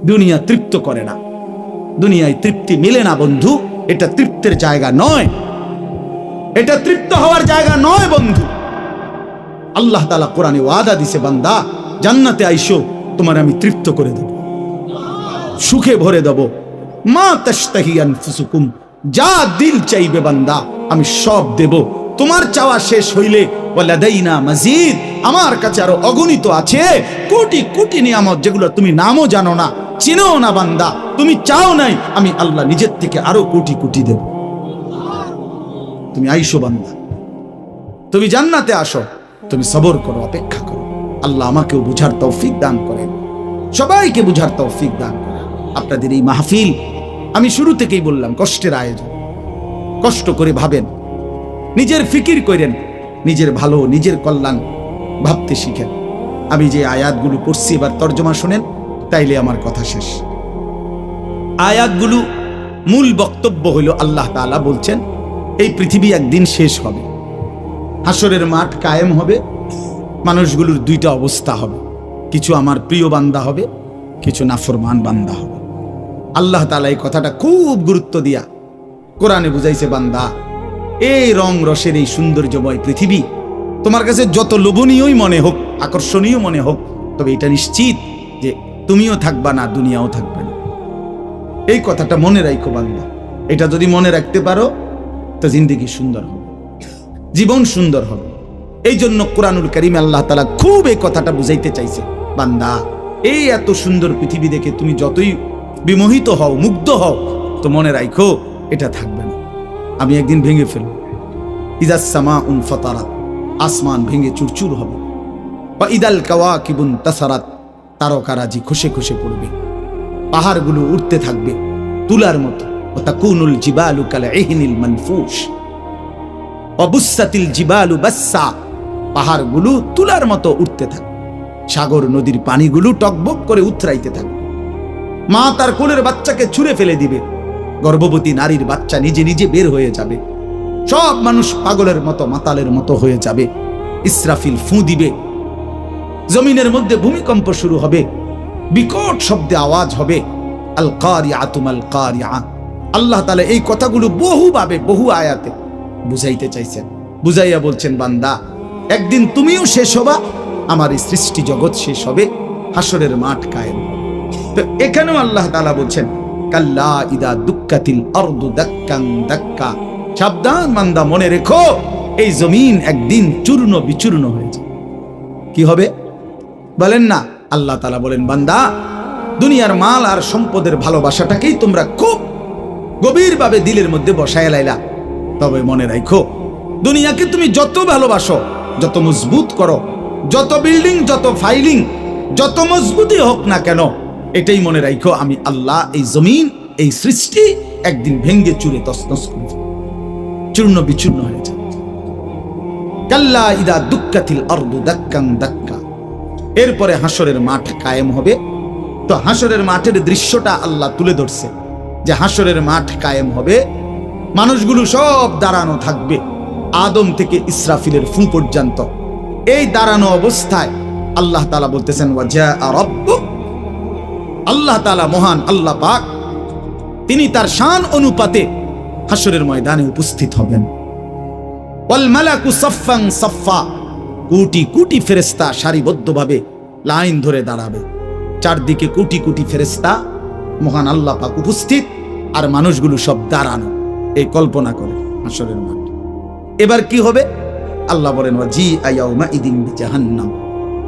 দুনিয়া তৃপ্ত করে না, দুনিয়ায় তৃপ্তি মিলে না বন্ধু। এটা তৃপ্তের জায়গা নয়, এটা তৃপ্ত হওয়ার জায়গা নয় বন্ধু। আল্লাহ তাআলা কোরআনে ওয়াদা দিছে, বান্দা জান্নাতে আইসো, তোমার আমি তৃপ্ত করে দেব, সুখে ভরে দেব। মা তাশতাহি আনফুসুকুম, যা দিল চাইবে বান্দা আমি সব দেব। তোমার চাওয়া শেষ হইলে ওয়ালাদাইনা মাজিদ, আমার কাছে আরো অগণিত আছে কোটি কোটি নিয়ামত, যেগুলো তুমি নামও জানো না, চিনো না বান্দা। তুমি চাও নাই, আমি আল্লাহ নিজের থেকে আরো কোটি কোটি দেব। তুমি আইসো বান্দা, তুমি জান্নাতে আসো, তুমি সবর করো, অপেক্ষা করো। আল্লাহ আমাকেও বুঝার তৌফিক দান করেন, সবাইকে বুঝার তৌফিক দান করেন। আপনাদের এই মাহফিল আমি শুরু থেকেই বললাম কষ্টের আয়োজন। কষ্ট করে ভাবেন, নিজের ফিকির করেন, নিজের ভালো নিজের কল্যাণ ভাবতে শিখেন। আমি যে আয়াতগুলো পড়ছি এবার তর্জমা শোনেন, তাইলে আমার কথা শেষ। আয়াতগুলো মূল বক্তব্য হইল আল্লাহ তাআলা বলছেন এই পৃথিবী একদিন শেষ হবে, হাসরের মাঠ কায়েম হবে, মানুষগুলোর দুইটা অবস্থা হবে, কিছু আমার প্রিয় বান্দা হবে, কিছু নাফরমান বান্দা হবে। আল্লাহ তাআলা এই কথাটা খুব গুরুত্ব দিয়া কোরআনে বুঝাইছে, বান্দা এই রং রসের এই সৌন্দর্যময় পৃথিবী তোমার কাছে যত লোভনীয়ই মনে হোক, আকর্ষণীয় মনে হোক, তবে এটা নিশ্চিত যে তুমিও থাকবা না, দুনিয়াও থাকবে না। এই কথাটা মনে রাখো বান্দা। এটা যদি মনে রাখতে পারো তো জিন্দেগি সুন্দর হবে, জীবন সুন্দর হবে। এই জন্য কোরআনুল কারীমে আল্লাহ তাআলা খুব এই কথাটা বুঝাইতে চাইছে, বান্দা এই এত সুন্দর পৃথিবী দেখে তুমি যতই বিমোহিত হও, মুগ্ধ হও, তো মনে রাখো এটা থাকবে না, আমি একদিন ভেঙে ফেলব। ইযাস সামাউন ফাতারাত, আসমান ভেঙে চুরচুর হবে। বা ইদাল কাওয়াকিবুন তাসারাত, তারকারাজি খসে খসে পড়বে, পাহাড়গুলো উঠতে থাকবে তুলার মতো। ওয়া তাকুনুল জিবালু কাল ইহনিল মানফুশ ওয়া বুসাতিল জিবালু বাসসা, পাহাড়গুলো তুলার মতো উঠতে থাকবে, সাগর নদীর পানিগুলো টকবক করে উথরাইতে থাকবে। মা তার কোলের বাচ্চাকে ছুঁড়ে ফেলে দিবে, গর্ভবতী নারীর বাচ্চা নিজে নিজে বের হয়ে যাবে, সব মানুষ পাগলের মতো মাতালের মতো হয়ে যাবে। ইসরাফিল ফু দিবে, জমিনের মধ্যে ভূমিকম্প শুরু হবে, বিকট শব্দে আওয়াজ হবে। আল কারিআতু মাল কারিআ। আল্লাহ তাআলা এই কথাগুলো বহুভাবে বহু আয়াতে বুঝাইতে চাইছেন, বুঝাইয়া বলছেন, বান্দা একদিন তুমিও শেষ হবা, আমার এই সৃষ্টি জগৎ শেষ হবে, হাসরের মাঠ কায়েম হবে। তো এখানেও আল্লাহ তাআলা বলছেন, কাল্লা ইদা দুক্কাতিল আরদু দাক্কান দাক্কা, সাবধান বান্দা, মনে রেখো এই জমিন একদিন চূর্ণ বিচূর্ণ হয়ে যাবে। কি হবে বলেন না? আল্লাহ তাআলা বলেন, বান্দা দুনিয়ার মাল আর সম্পদের ভালোবাসাটাকেই তোমরা খুব গভীরভাবে দিলের মধ্যে বসায় লাইলা, তবে মনে রাখো দুনিয়াকে তুমি যত ভালোবাসো, যত মজবুত করো, যত বিল্ডিং, যত ফাইলিং, যত মজবুতই হোক না কেন, এটাই মনে রাখো আমি আল্লাহ এই জমিন, এই সৃষ্টি একদিন ভেঙ্গে চুরে তছনছ করে দেব, চূর্ণ বিচূর্ণ হয়ে যাবে। কাল্লা ইদা দুক্কাতিল আরদু দাক্কান দাক্কা। এরপরে হাসরের মাঠ কায়েম হবে। তো হাসরের মাঠের দৃশ্যটা আল্লাহ তুলে ধরছে যে হাসরের মাঠ কায়েম হবে, মানুষগুলো সব দাঁড়ানো থাকবে, আদম থেকে ইসরাফিলের ফু পর্যন্ত। এই দাঁড়ানো অবস্থায় আল্লাহ তাআলা বলতেছেন, ওয়াজা রাব্বুক, আল্লাহ তাআলা মহান আল্লাহ পাক, তিনি তার শান অনুপাতে হাসরের ময়দানে উপস্থিত হবেন। ওয়াল মালাকু সাফফান সাফফা, কোটি কোটি ফেরেশতা সারিবদ্ধভাবে লাইন ধরে দাঁড়াবে, চারদিকে কোটি কোটি ফেরেশতা, মহান আল্লাহ পাক উপস্থিত, আর মানুষগুলো সব দাঁড়ানো। এই কল্পনা করে হাসরের মাঠ। এবার কি হবে? আল্লাহ বলেন, ওয়াজি আয়াউমা ইদিন বিজাহান্নাম।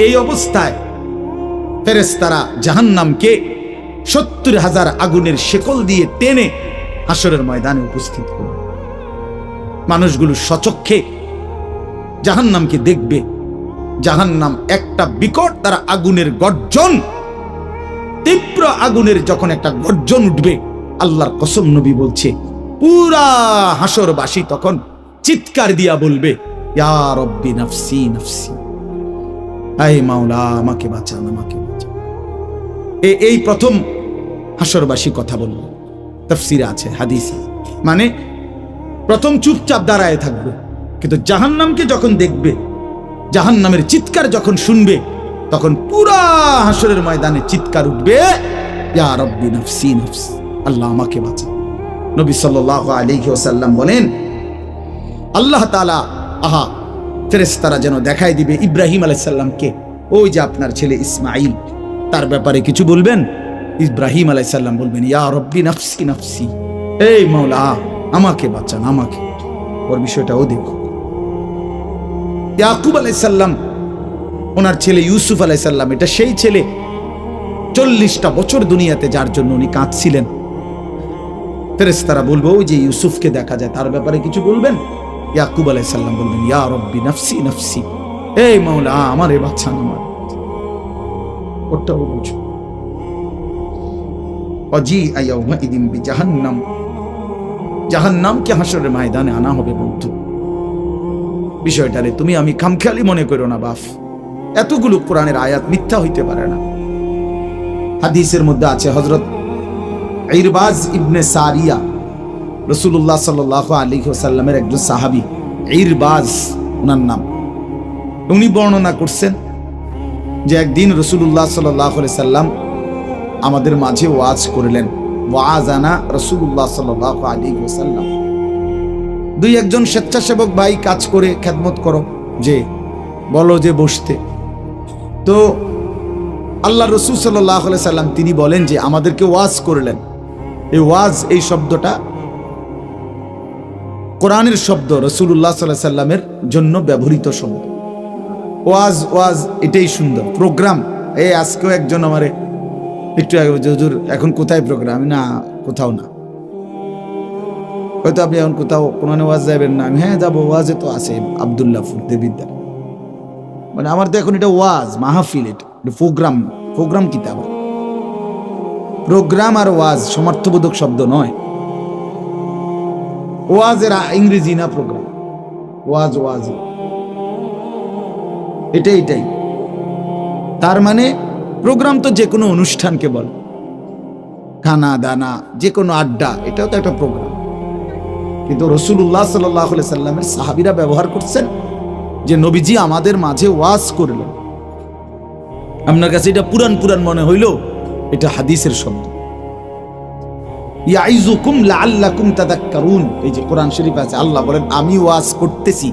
এই অবস্থায় ফেরেশতারা জাহান্নামকে ৭০,০০০ আগুনের শেকল দিয়ে টেনে হাসরের ময়দানে উপস্থিত করবে। মানুষগুলো সচক্ষে জাহান্নামকে দেখবে। জাহান্নাম একটা বিকট তারা আগুনের গর্জন, তীব্র আগুনের যখন একটা গর্জন উঠবে, আল্লাহর কসম নবী বলছে, পুরা হাসরবাসী তখন চিৎকার দিয়া বলবে, ইয়া রব্বি নাফসি নাফসি, আয় মাওলা আমাকে বাঁচান, আমাকে বাঁচান। এই প্রথম হাসরবাসী কথা বলল, তাফসিরে আছে, হাদিসে, মানে প্রথম চুপচাপ দাঁড়ায় থাকবে, কিন্তু জাহান্নামকে যখন দেখবে, জাহান্নামের চিৎকার যখন শুনবে, তখন পুরা হাসরের ময়দানে চিৎকার উঠবে, ইয়া রব্বি নফসি নফসি, আল্লাহ আমাকে বাঁচা। নবী সাল্লাল্লাহু আলাইহি ওয়াসাল্লাম বলেন, আল্লাহ তাআলা ফেরেশতারা যেন দেখাই দিবে ইব্রাহিম আলাইহিস সালামকে, ওই যে আপনার ছেলে ইসমাঈল, তার ব্যাপারে কিছু বলবেন। ইব্রাহিম আলাইহিস সালাম বলবেন, ইয়া রব্বি নফসি নফসি, এই মাওলা আমাকে বাঁচান, আমাকে। ওর বিষয়টাও দেখো। ইয়াকুব আলাইহিস সালাম, ওনার ছেলে ইউসুফ আলাইহিস সালাম, এটা সেই ছেলে 40টা বছর দুনিয়াতে যার জন্য উনি কাঁদছিলেন। ফেরেশতারা বলবো, ওই যে ইউসুফকে দেখা যায়, তার ব্যাপারে কিছু বলবেন। ইয়াকুব আলাইহিস সালাম বলবেন, ইয়া রব্বি নফসি নফসি, এই মাওলা আমারে বাঁচান, আমার। ওটাও বুঝো। ওয়াজিআ ইয়াউমাইদিন বিজাহান্নাম, জাহান্নামকে হাসরের ময়দানে আনা হবে বন্ধু। বিষয়টারে তুমি আমি খামখেয়ালি মনে করো না বাপ, এতগুলো কোরআনের আয়াত মিথ্যা হইতে পারে না। হাদিসের মধ্যে আছে, হযরত ইরবাজ ইবনে সারিয়া, রাসূলুল্লাহ সাল্লাল্লাহু আলাইহি ওয়াসাল্লামের একজন সাহাবী, ইরবাজ ওনার নাম। উনি বর্ণনা করছেন যে একদিন রাসূলুল্লাহ সাল্লাল্লাহু আলাইহি সাল্লাম আমাদের মাঝে ওয়াজ করলেন। ওয়াজানা রাসূলুল্লাহ সাল্লাল্লাহু আলাইহি ওয়াসাল্লাম। দুই একজন স্বেচ্ছাসেবক ভাই কাজ করে খেদমত করো, যে বলো যে বসতে। তো আল্লাহ রাসূল সাল্লাল্লাহু আলাইহি সাল্লাম তিনি বলেন যে আমাদেরকে ওয়াজ করলেন। এই ওয়াজ, এই শব্দটা কোরআনের শব্দ, রাসূলুল্লাহ সাল্লাল্লাহু আলাইহি সাল্লামের জন্য ব্যবহৃত শব্দ। ওয়াজ ওয়াজ এটাই সুন্দর। প্রোগ্রাম, এই আজকেও একজন আমারে একটু আগে, হুজুর এখন কোথায় প্রোগ্রাম? না, কোথাও না। হয়তো আপনি এখন কোথাও কোরআনে ওয়াজ যাবেন না? আমি হ্যাঁ যাবো, ওয়াজে তো আছে আব্দুল্লাহপুর দেবিদ্যার। মানে আমার তো এখন এটা ওয়াজ মাহফিল, এটা প্রোগ্রাম। প্রোগ্রাম কি? আবার প্রোগ্রাম আর ওয়াজ সমার্থবোধক শব্দ নয়। ওয়াজের ইংরেজি না প্রোগ্রাম, ওয়াজ ওয়াজ এটাই। তার মানে প্রোগ্রাম তো যে কোনো অনুষ্ঠানকে বল, খানা দানা, যে কোনো আড্ডা, এটাও তো একটা প্রোগ্রাম। কিন্তু রাসূলুল্লাহ সাল্লাল্লাহু আলাইহি সাল্লামের সাহাবীরা ব্যবহার করছেন যে নবীজি আমাদের মাঝে ওয়াজ করলেন। আপনার কাছে এটা পুরান পুরান মনে হইল, এটা হাদিসের শব্দ। ইয়াইযুকুম লাআল্লাকুম তাযাক্কারুন, এই যে কোরআন শরীফ আছে, আল্লাহ বলেন আমি ওয়াজ করতেছি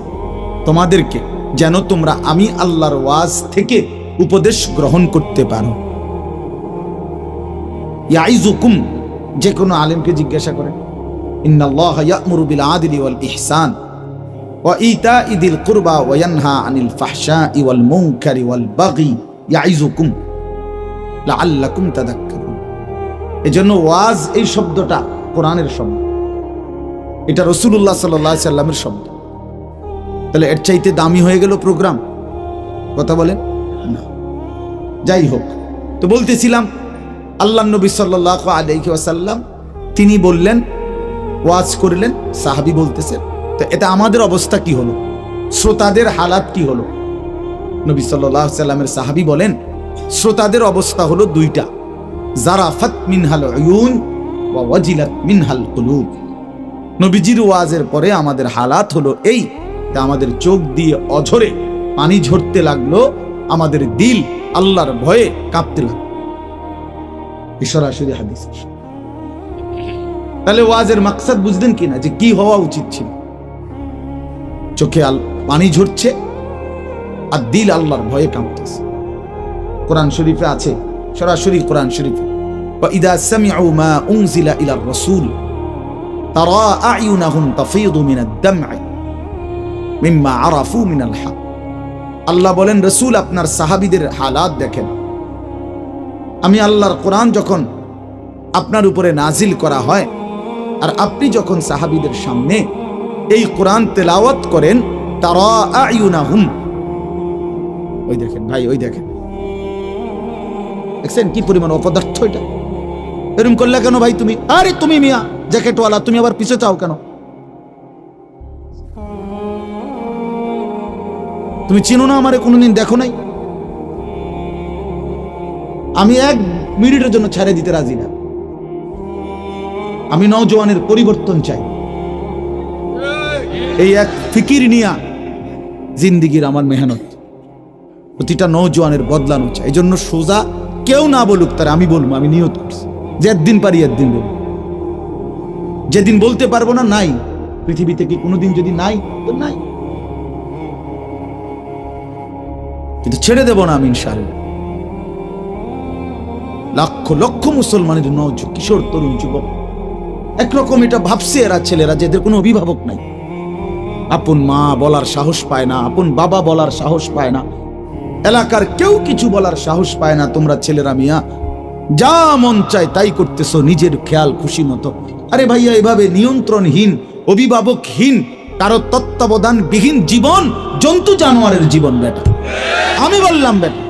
তোমাদেরকে যেন তোমরা আমি আল্লাহর ওয়াজ থেকে উপদেশ গ্রহণ করতে পারো। ইয়াইযুকুম, যে কোনো আলেমকে জিজ্ঞাসা করেন, ইন্নাল্লাহা ইয়া'মুরু বিল আদলি ওয়াল ইহসান ওয়া ইতা'i যিল কুরবা ওয়া ইয়ানহা আনিল ফাহশাই ওয়াল মুনকারি ওয়াল বাগি ইয়াইযুকুম লাআল্লাকুম তাযাক্কারুন। এজন্য ওয়াজ, এই শব্দটা কোরআনের শব্দ, এটা রাসূলুল্লাহ সাল্লাল্লাহু আলাইহি সাল্লামের শব্দ। তাহলে এর চাইতে দামি হয়ে গেল প্রোগ্রাম? কথা বলেন না। যাই হোক, তো বলতেছিলাম আল্লাহর নবী সাল্লাল্লাহু আলাইহি ওয়াসাল্লাম তিনি বললেন, ওয়াজ করলেন, সাহাবী বলতেছেন। তো এটা আমাদের অবস্থা কি হলো, শ্রোতাদের হালাত কি হলো? নবী সাল্লাল্লাহু আলাইহি সাল্লামের সাহাবী বলেন, শ্রোতাদের অবস্থা হলো দুইটা, জারাফাত মিনহাল উয়ুন ওয়া ওয়াজিলাত মিনহাল কুলুব। নবীজির ওয়াজের পরে আমাদের হালাত হলো এই, আমাদের চোখ দিয়ে অঝরে পানি ঝরতে লাগলো, আমাদের দিল আল্লাহর ভয়ে কাঁপতে লাগলো। সরাসরি হাদিস। তাহলে ওয়াজের মাকসাদ বুঝলেন কিনা, যে কি হওয়া উচিত ছিল? চোখে পানি ঝরছে আর দিল আল্লাহর ভয়ে কাঁপতেছে। কোরআন শরীফে আছে, সরাসরি কোরআন শরীফে, وَإِذَا سَمِعُوا مَا أُنزِلَ إِلَى الرَّسُولِ تَرَى أَعْيُنَهُمْ تَفِيضُ مِنَ الدَّمْعِ مِمَّا عَرَفُوا مِنَ الْحَقِّ। আল্লাহ বলেন, রাসূল আপনার সাহাবীদের হালাত দেখেন। আমি আল্লাহর কোরআন যখন আপনার উপরে নাজিল করা হয় আর আপনি যখন সাহাবীদের সামনে এই কোরআন তেলাওয়াত করেন, তারা আয়ুনাহুম, ওই দেখেন ভাই, ওই দেখেন, দেখছেন কি পরিমাণ অপদার্থ এটা? এরকম করলে কেন ভাই তুমি? আরে তুমি মিয়া জ্যাকেটওয়ালা, তুমি আবার পিছে চাও কেন? তুমি চিনো না আমারে, কোনোদিন দেখো নাই? আমি 1 মিনিটের জন্য ছেড়ে দিতে রাজি না। আমি নওজওয়ানের পরিবর্তন চাই। এই এক ফিকির নিয়া জিন্দিগির আমার মেহনত, প্রতিটা নওজওয়ানের বদলানো চাই। এই জন্য সোজা কেউ না বলুক, তার আমি বলবো, আমি নিয়ত করছি। যে একদিন পারি একদিন বলবো, যেদিন বলতে পারবো না নাই। পৃথিবীতে কি কোনোদিন যদি নাই তো নাই, কিন্তু ছেড়ে দেব না আমি ইনশাআল্লাহ। লক্ষ লক্ষ মুসলমানের কিশোর তরুণ যুবক একরকম এটা ভাবছে এরা ছেলেরা, যে এদের কোনো অভিভাবক নাই, আপন মা বলার সাহস পায় না, আপন বাবা বলার সাহস পায় না, এলাকার কেউ কিছু বলার সাহস পায় না। তোমরা ছেলেরা মিয়া যা মন চায় তাই করতেছো নিজের খেয়াল খুশি মতো। আরে ভাইয়া, এভাবে নিয়ন্ত্রণহীন, অভিভাবকহীন, কারো তত্ত্বাবধান বিহীন জীবন জন্তু জানোয়ারের জীবন বেটা। আমি বললাম বেটা,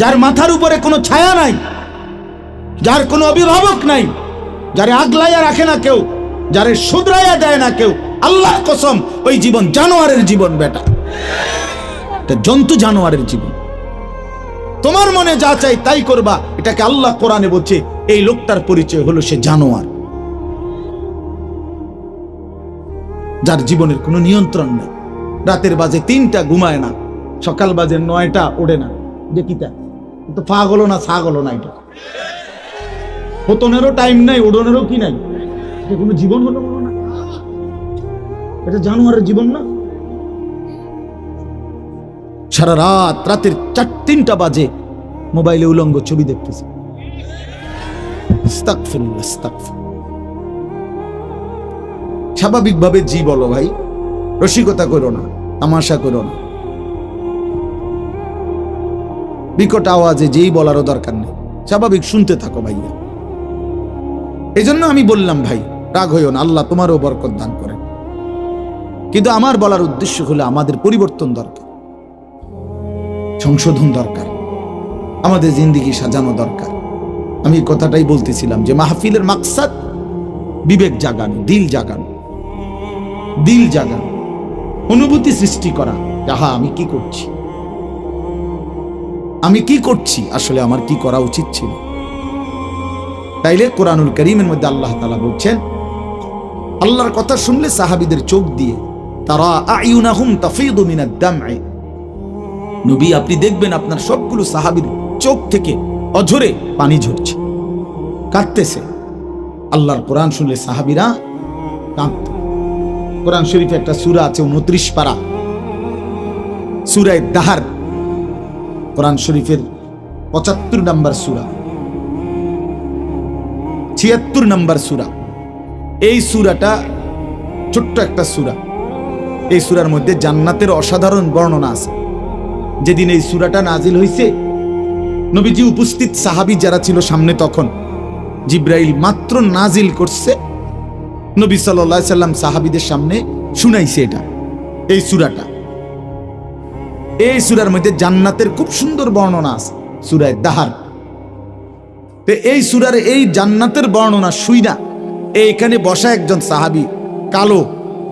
যার মাথার উপরে কোনো ছায়া নাই, যার কোনো অভিভাবক নাই, যারে আগলাইয়া রাখে না কেউ, যারে শুধরাইয়া দেয় না কেউ, আল্লাহর কসম ওই জীবন জানোয়ারের জীবন বেটা, এটা জন্তু জানোয়ারের জীবন। তোমার মনে যা চাই তাই করবা, এটাকে আল্লাহ কোরআনে বলছে এই লোকটার পরিচয় হলো সে জানোয়ার, যার জীবনের কোনো নিয়ন্ত্রণ নেই। রাতের বাজে 3টা ঘুমায় না, সকাল বাজে 9টা ওড়ে না। দেখিতা তো পাগল না ছাগল না, এটা পতনেরও টাইম নাই, উড়নেরও কি নাই, এটা কোনো জীবন হলো না, এটা জানোয়ারের জীবন না। সারা রাত, রাতের 3টা বাজে মোবাইলে উলঙ্গ ছবি দেখতেছে। আস্তাগফিরুল্লাহ, আস্তাগফিরুল্লাহ। স্বাভাবিকভাবে জি বলো ভাই, রসিকতা করো না, তামাশা করো না, বিকট আওয়াজে যেই বলারও দরকার নেই, স্বাভাবিক শুনতে থাকো ভাইয়া। এই জন্য আমি বললাম ভাই রাগ হইও না, আল্লাহ তোমারও বরকত দান করেন। কিন্তু আমার বলার উদ্দেশ্য হলো আমাদের পরিবর্তন দরকার, সংশোধন দরকার, আমাদের জিন্দেগি সাজানো দরকার। আমি কথাটাই বলতেছিলাম যে মাহফিলের মাকসাদ বিবেক জাগানো, দিল জাগানো, দিল জাগানো, অনুভূতি সৃষ্টি করা। যাহা আমি কি করছি, আমি কি করছি, আসলে আমার কি করা উচিত ছিল। তাইলে কোরআনুল কারীমের মধ্যে আল্লাহ তাআলা বলছেন, আল্লাহর কথা শুনলে সাহাবীদের চোখ দিয়ে তারা আয়ুনাহুম তাফিদু মিনাদ দাম'i, নবী আপনি দেখবেন আপনার সবগুলো সাহাবীর চোখ থেকে অঝরে পানি ঝরছে, কাঁদতেছে। আল্লাহর কোরআন শুনলে সাহাবীরা কাঁদত। কোরআন শরীফে একটা সূরা আছে 29 পারা, সূরা দাহার, কোরআন শরীফের 75 নম্বর সূরা, 76 নম্বর সূরা। এই সূরাটা ছোট্ট একটা সূরা। এই সূরার মধ্যে জান্নাতের অসাধারণ বর্ণনা আছে। যেদিন এই সূরাটা নাজিল হয়েছে, নবীজি উপস্থিত, সাহাবী যারা ছিল সামনে, তখন জিব্রাইল মাত্র নাজিল করছে, নবী সাল্লাল্লাহু আলাইহি সাল্লাম সাহাবীদের সামনে শুনাইছে এটা, এই সূরাটা। এই সূরার মধ্যে জান্নাতের খুব সুন্দর বর্ণনা আছে, সূরা দাহার। তো এই সূরার এই জান্নাতের বর্ণনা শুইনা এইখানে বসা একজন সাহাবী, কালো,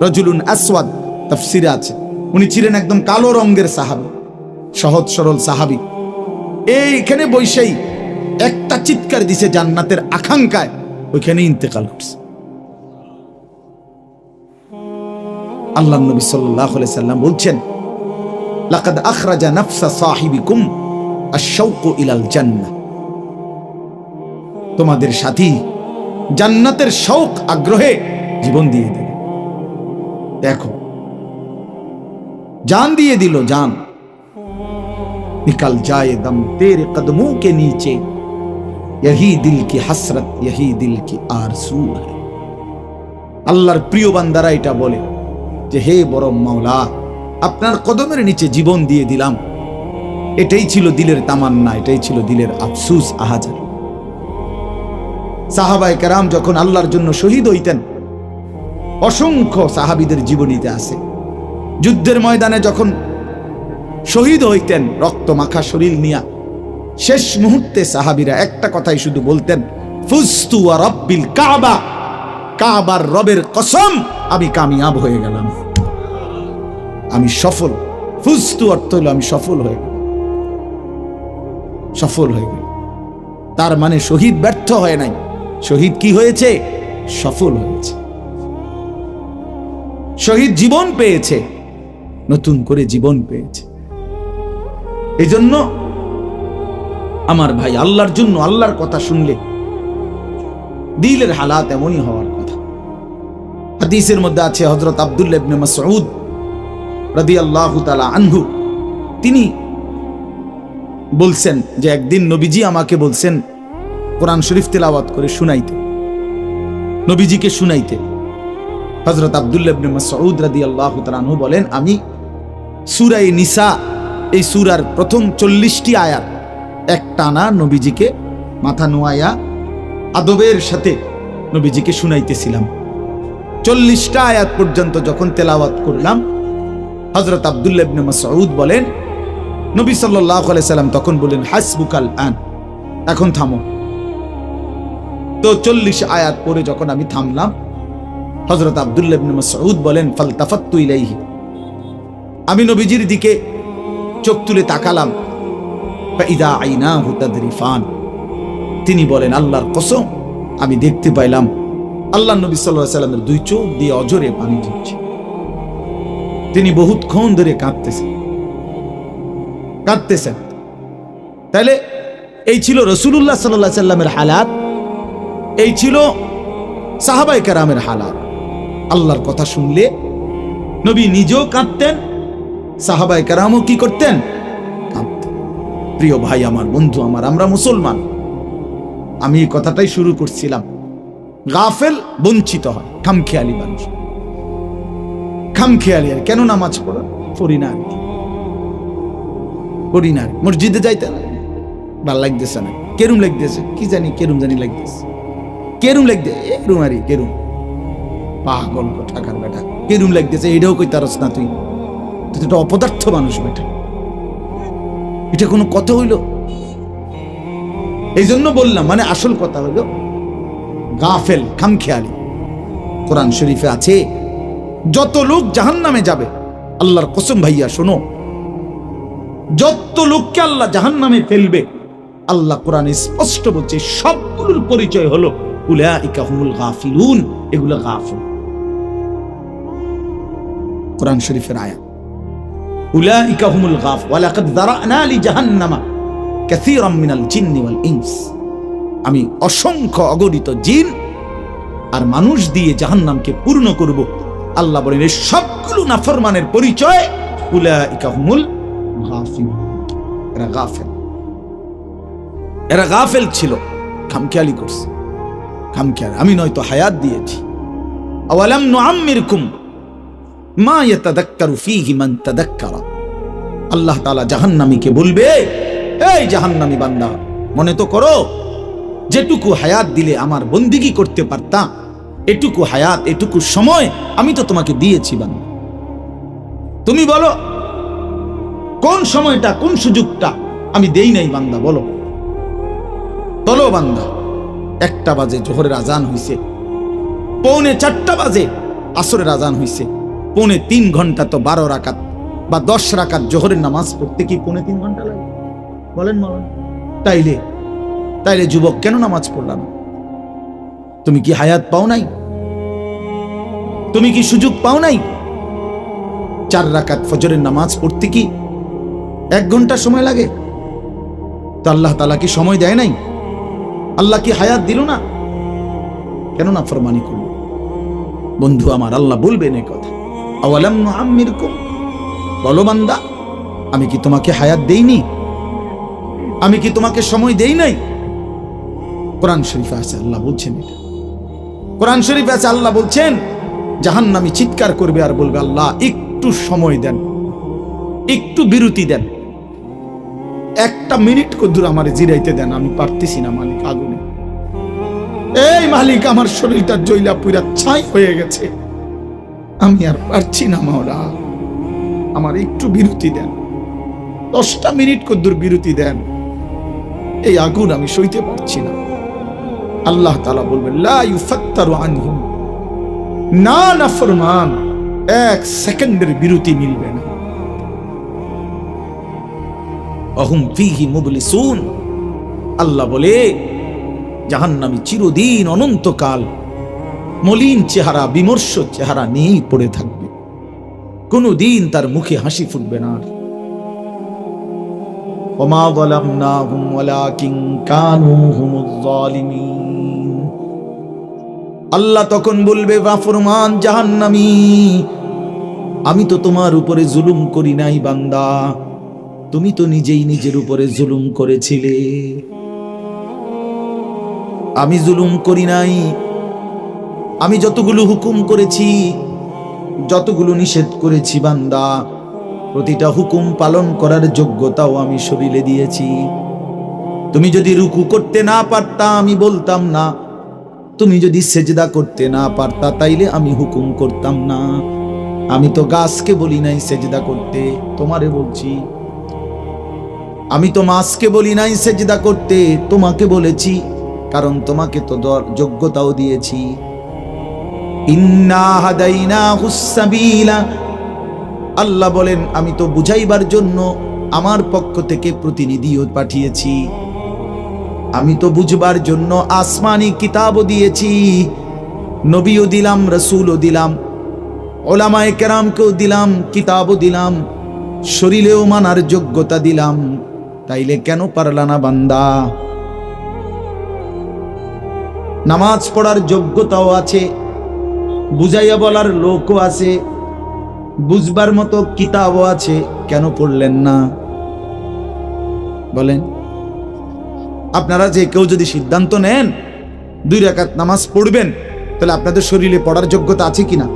রজুলুন আসওয়াদ তাফসিরে আছে, উনি ছিলেন একদম কালো রঙের সাহাবী, সহজ সরল সাহাবী। এইখানে বৈশাই একটা চিৎকার দিছে জান্নাতের আকাঙ্ক্ষায়, ওইখানে ইন্তেকাল করছে। আল্লাহ নবী সাল্লাল্লাহু আলাইহি সাল্লাম বলছেন, লাকাদ আখরাজা নাফসা সাহিবিকুম আশ-শাওকু ইলাল জান্নাহ, তোমাদের সাথী জান্নাতের শৌক, আগ্রহে জীবন দিয়ে দিল। দেখো, जान दिए दिलो जान, निकल जाए दम तेरे कदमों के नीचे, यही दिल की हसरत, यही दिल की आरज़ू है। আল্লাহর প্রিয় বান্দারা এটা বলে যে হে বড় মাওলা, আপনার কদমের নিচে জীবন দিয়ে দিলাম। এটাই ছিল দিলের তামান্না, এটাই ছিল দিলের আফসোস, আহাজার। সাহাবায়ে কেরাম যখন আল্লাহর জন্য শহীদ হইতেন, অসংখ্য সাহাবীদের জীবনীতে আছে, যুদ্ধের ময়দানে যখন শহীদ হইতেন রক্ত মাখা শরীর নিয়া, শেষ মুহূর্তে সাহাবীরা একটা কথাই শুধু বলতেন, ফুজতু ওয়া রাব্বিল কাবা, কাবার রবের কসম আমি কামিয়াব হয়ে গেলাম, আমি সফল। ফুজতু অর্থ হলো আমি সফল হয়ে গেলাম, সফল হয়ে গেল। তার মানে শহীদ ব্যর্থ হয় নাই, শহীদ কি হয়েছে? সফল হয়েছে। শহীদ জীবন পেয়েছে, নতুন করে জীবন পেয়েছে। এই জন্য আমার ভাই, আল্লাহর জন্য, আল্লাহর কথা শুনলে দিলের হালাত এমনই হওয়ার কথা। হাদিসের মধ্যে আছে হযরত আব্দুল্লাহ ইবনে মাসউদ রাদিয়াল্লাহু তাআলা আনহু, তিনি বলছেন যে একদিন নবীজি আমাকে বলছেন কোরআন শরীফ তেলাওয়াত করে শুনাইতে, নবীজিকে শুনাইতে। হযরত আব্দুল্লাহ ইবনে মাসউদ রাদিয়াল্লাহু তাআলা আনহু বলেন, আমি সূরা নিসা, এই সূরার প্রথম 40টি আয়াত একটানা নবীজিকে মাথা নোয়ায়া আদবের সাথে নবীজিকে শুনাইতেছিলাম। 40টা আয়াত পর্যন্ত যখন তেলাওয়াত করলাম, হযরত আব্দুল্লাহ ইবনে মাসউদ বলেন, নবী সাল্লাল্লাহু আলাইহি সাল্লাম তখন বলেন, হাসবুকাল আন, এখন থামো। তো 40 আয়াত পরে যখন আমি থামলাম, হযরত আব্দুল্লাহ ইবনে মাসউদ বলেন, ফালতাফাত্তু ইলাইহি, আমি নবীজির দিকে চোখ তুলে তাকালাম, ফাইদা আইনাহু তাদরিফান, তিনি বলেন, আল্লাহর কসম আমি দেখতে পাইলাম আল্লাহর নবী সাল্লাল্লাহু আলাইহি সাল্লামের দুই চোখ দিয়ে অজরে পানি ঝরছে। তিনি বহুতক্ষণ ধরে কাঁদতেছেন। তাহলে এই ছিল রাসূলুল্লাহ সাল্লাল্লাহু আলাইহি সাল্লামের হালাত, এই ছিল সাহাবায়ে কেরামের হালাত। আল্লাহর কথা শুনলে নবী নিজেও কাঁদতেন, সাহাবায়ে কেরামও কি করতেন? কাঁদতেন। প্রিয় ভাই আমার, বন্ধু আমার, আমরা মুসলমান। আমি এই কথাটাই শুরু করছিলাম, গাফেল বঞ্চিত হয়, খামখেয়ালি মানুষ, খামখেয়ালি। আর কেন নামাজ পড়ি না, মসজিদে যাইতে ভাল লাগতেছে না, কেরুম লাগতেছে, কি জানি কেরুম জানি লাগতেছে, কেরুম লাগতে এরুম আরে কেরুম, পাগল টাকার বেটা, কেরুম লাগতেছে, এটাও কই তারস না তুই, তুই তো অপদার্থ মানুষ বেটা, এটা কোনো কথা হইল? এই জন্য বললাম, মানে আসল কথা হইল গাফেল, খামখেয়ালি। কোরআন শরীফে আছে যত লোক জাহান্নামে যাবে, আল্লাহর কসম ভাইয়া শোনো, যত লোককে আল্লাহ জাহান্নামে ফেলবে, আল্লাহ কোরআনে স্পষ্ট বলছে সবগুলোর পরিচয় হলো উলাইকা হুমুল গাফিলুন, এগুলো গাফিল। কোরআন শরীফের আয়াত, উলাইকা হুমুল গাফ ওয়ালাকাদ যারানা লি জাহান্নামা কাসীরাম মিনাল জিন্নি ওয়াল ইনস, আমি অসংখ্য অগণিত জিন আর মানুষ দিয়ে জাহান্নামকে পূর্ণ করব। আল্লাহ বলেন এই সবগুলো নাফরমানের পরিচয় উলাইকা হুমুল গাফিলুন, এরা গাফেল, এরা গাফেল ছিল, খামখেয়ালি করছে, খামখেয়ালি। আমি নয়তো হায়াত দিয়েছি, আওয়ালাম নুআম্মিরকুম মা ইয়াতাযাক্কারু ফীহি মান তাযাক্কারা। আল্লাহ তাআলা জাহান্নামীকে বলবে, এই জাহান্নামী বান্দা, মনে তো করো যেটুকু হায়াত দিলে আমার বন্দিগি করতে পারতাম, এটুকু হায়াত, এটুকু সময় আমি তো তোমাকে দিয়েছি বান্দা। তুমি বলো কোন সময়টা, কোন সুযোগটা আমি দেই নাই বান্দা, বলো। চলো বান্দা, 1টা বাজে জোহরের আজান হইছে, 3:45 বাজে আসরের আজান হইছে, 3.5 ঘন্টা তো 12 রাকাত বা 10 রাকাত জোহরের নামাজ পড়তে কি 3.5 ঘন্টা লাগে? বলেন বলেন। তাইলে যুবক কেন নামাজ পড়লা না? তুমি কি হায়াত পাও নাই? তুমি কি সুযোগ পাও নাই? 4 রাকাত ফজরের নামাজ পড়তে কি 1 ঘন্টা সময় লাগে? তো আল্লাহ তাআলা কি সময় দেয় নাই? আল্লাহ কি হায়াত দিল না? কেন নাফরমানি করল? বন্ধু আমার, আল্লাহ বলবেন এই কথা, আওয়ালাম নুআম্মিরকুম, বলো বান্দা, আমি কি তোমাকে হায়াত দেইনি? আমি কি তোমাকে সময় দেই নাই? কোরআন শরীফে আছে আল্লাহ বলছেন এটা। কোরআন শরীফে আছে আল্লাহ বলছেন, জাহান্নামী চিৎকার করবে আর বলবে, আল্লাহ একটু সময় দেন, একটু বিরতি দেন, 1টা মিনিট কদ্দুর আমারে জিরাইতে দেন, আমি পারতেছি না মালিক, আগুনে, এই মালিক আমার শরীরটা জ্বলা পুরা ছাই হয়ে গেছে, আমি আর পারছি না মাওলা, আমার একটু বিরতি দেন, 10টা মিনিট কদ্দুর বিরতি দেন, এই আগুন আমি সইতে পারছি না। আল্লাহ তাআলা বলবেন, লা ইউফাত্তারু আনহুম, না নাফরমান, 1 সেকেন্ডের বিরতি মিলবে না। অহুম ফীহি মুবলিসুন, আল্লাহ বলে জাহান্নামী চিরদিন অনন্তকাল মলিন চেহারা, বিমর্ষ চেহারা নিয়েই পড়ে থাকবে, কোনদিন তার মুখে হাসি ফুটবে না। ওমা যালামনাহুম ওয়ালাকিন কানু হুমুজ জালিমিন, আল্লাহ তখন বলবে, নাফরমান জাহান্নামী, আমি তো তোমার উপরে জুলুম করি নাই বান্দা, তুমি তো নিজেই নিজের উপরে জুলুম করেছিলে। আমি জুলুম করি নাই। আমি যতগুলো হুকুম করেছি, যতগুলো নিষেধ করেছি বান্দা, প্রতিটা হুকুম পালন করার যোগ্যতাও আমি শরীরে দিয়েছি। তুমি যদি রুকু করতে না পারতা আমি বলতাম না, তুমি যদি সেজদা করতে না পারতা তাইলে আমি হুকুম করতাম না। আমি তো গাছকে বলি নাই সেজদা করতে, তোমারে বলছি। আমি তো মাছকে বলি নাই সেজদা করতে, তোমাকে বলেছি, কারণ তোমাকে তো যোগ্যতাও দিয়েছি। ইন্না হাদাইনাহুস সাবিলা, আল্লাহ বলেন আমি তো বুঝাইবার জন্য আমার পক্ষ থেকে প্রতিনিধিও পাঠিয়েছি। আমি তো বুঝবার জন্য আসমানি কিতাবও দিয়েছি, নবীও দিলাম, রাসূলও দিলাম, উলামায়ে কেরামকেও দিলাম, কিতাবও দিলাম, শরীরেও মানার যোগ্যতা দিলাম। তাইলে কেন পারলা না বান্দা? নামাজ পড়ার যোগ্যতাও আছে, বুঝাইয়া বলার লোকও আছে, বুঝবার মতো কিতাবও আছে, কেন পড়লেন না বলেন? আপনারা যে কেউ যদি সিদ্ধান্ত নেন 2 রাকাত নামাজ পড়বেন, তাহলে আপনাদের শরীরে পড়ার যোগ্যতা আছে কিনা?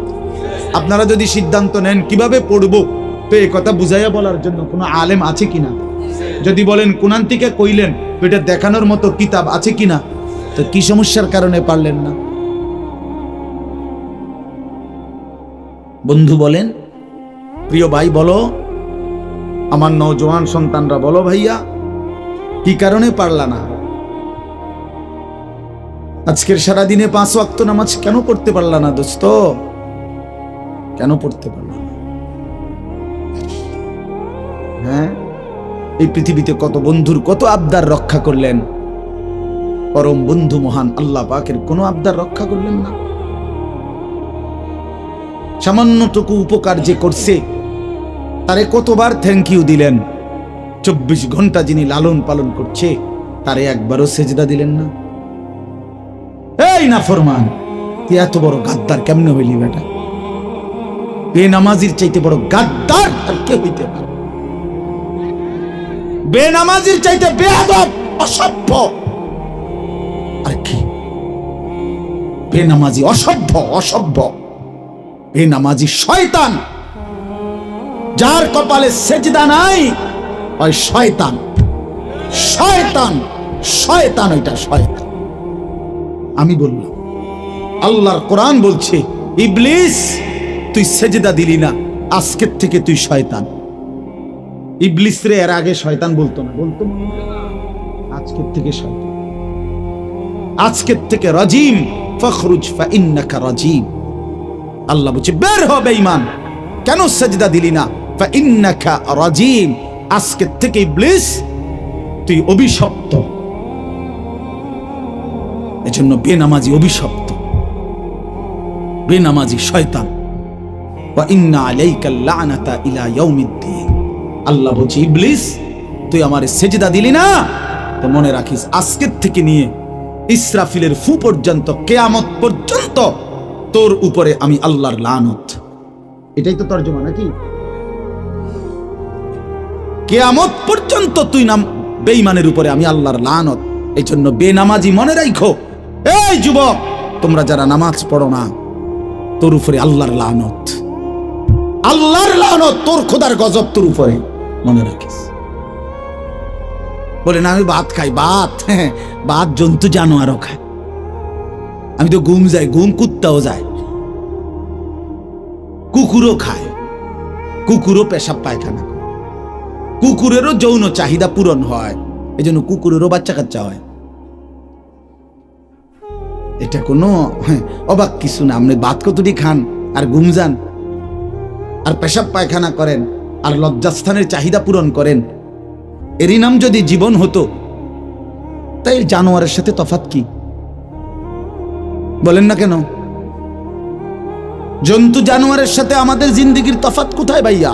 আপনারা যদি সিদ্ধান্ত নেন কিভাবে পড়বো, তো এই কথা বুঝাইয়া বলার জন্য কোনো আলেম আছে কিনা? যদি বলেন কোরআন থেকে কইলেন, তো এটা দেখানোর মতো কিতাব আছে কিনা? তো কি সমস্যার কারণে পারলেন না? বন্ধু বলেন, প্রিয় ভাই বলো, আমার নওজোয়ান সন্তানরা বলো, ভাইয়া কি কারণে পারলা না? আজকের সারা দিনে 5 ওয়াক্ত নামাজ কেন পড়তে পারলা না দোস্ত? কেন পড়তে পারলা না? হ্যাঁ, এই পৃথিবীতে কত বন্ধুর কত আবদার রক্ষা করলেন, পরম বন্ধু মহান আল্লাহ পাকের কোনো আবদার রক্ষা করলেন না। সামান্যটুকু উপকার যে করছে তারে কতবার থ্যাংক ইউ দিলেন। 24 ঘন্টা যিনি লালন পালন করছে তারে একবারও সেজদা দিলেন না। এই নাফরমান, তুই এত বড় গাদ্দার কেমনে হইলি বেটা? বেনামাজির চাইতে বড় গাদ্দার আর কে হইতে পারে? বেনামাজির চাইতে বেয়াদব, অসভ্য আর কি? বেনামাজি অসভ্য, বেনামাজি শয়তান। যার কপালে সেজদা নাই ওই শয়তান, ওইটা শয়তান। আমি বললাম, আল্লাহর কোরআন বলছে, ইবলিস তুই সেজদা দিলি না, আজকের থেকে তুই শয়তান। ইবলিস রে এর আগে শয়তান বলতো না, বলতো আজকের থেকে শয়তান, আজকের থেকে রাজিম, ফখরুজ ফাইন্নাকা রাজিম। আল্লাহ বলছে বের হ বেঈমান, কেন সেজদা দিলি না? ফাইন্নাকা রাজিম, আজকের থেকে ইবলিস তুই অভিশপ্ত। এজন্য বেনামাজি অভিশপ্ত, বেনামাজি শয়তান। ওয়া ইন্না আলাইকাল লানাতা ইলা ইয়াউমিদ্দিন। আল্লাহ বলছে ইবলিস তুই আমারে সেজদা দিলি না, তো মনে রাখিস আজকের থেকে নিয়ে ইসরাফিলের ফু পর্যন্ত, কিয়ামত পর্যন্ত তোর উপরে আমি আল্লাহর লানত। এটাই তো তরজমা নাকি? কিয়ামত পর্যন্ত তুই নাম বেঈমানের উপরে আমি আল্লাহর লানত। এই জন্য বেনামাজি মনে রাখো, এই যুবক তোমরা যারা নামাজ পড়ো না, তোর উপরে আল্লাহর লানত, আল্লাহর লানত, তোর খোদার গজব তোর উপরে, মনে রাখিস। বলে না আমি ভাত খাই, ভাত জন্তু জানোয়ারও খায়, আমি তো ঘুম যাই, ঘুম কুত্তাও যায়, কুকুরও খায়, কুকুরও পেশাব পায়খানা, কুকুরেরও যৌন চাহিদা পূরণ হয়, এই জন্য কুকুরেরও বাচ্চা কাচ্চা হয়। এটা কোনো অবাক কিছু না। আপনি ভাত কতটি খান আর ঘুম যান আর পেশাব পায়খানা করেন আর লজ্জাস্থানের চাহিদা পূরণ করেন, এরই নাম যদি জীবন হতো, তাই জানোয়ারের সাথে তফাৎ কি? বলেন না কেন? জন্তু জানোয়ারের সাথে আমাদের জিন্দেগির তফাৎ কোথায় ভাইয়া?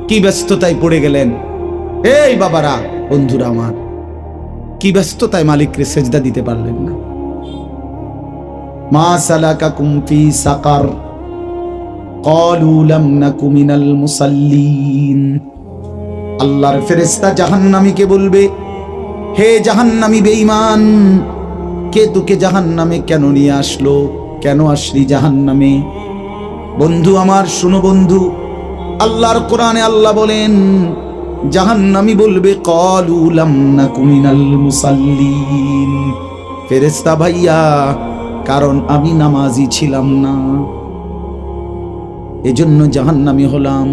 কি ব্যস্ততায় পড়ে গেলেন এই বাবারা, বন্ধুরা আমার, কি ব্যস্ততায় মালিককে সেজদা দিতে পারলেন না? মা সালাকাকুম ফি সাকার ক্বালু লাম নাকু মিনাল মুসাল্লিন। আল্লাহর ফেরেশতা জাহান্নামীকে বলবে, হে জাহান্নামী বেঈমান, কে তোকে জাহান্নামে কেন নিয়ে আসলো? কেন আসলি জাহান্নামে? বন্ধু আমার, শুনো বন্ধু, আল্লাহর কোরআনে আল্লাহ বলেন, জাহান্নামী বলবে ক্বালু লাম নাকু মিনাল মুসাল্লিন, ফেরেশতা ভাইয়া, কারণ আমি নামাজি ছিলাম না, এজন্য জাহান্নামী হলাম।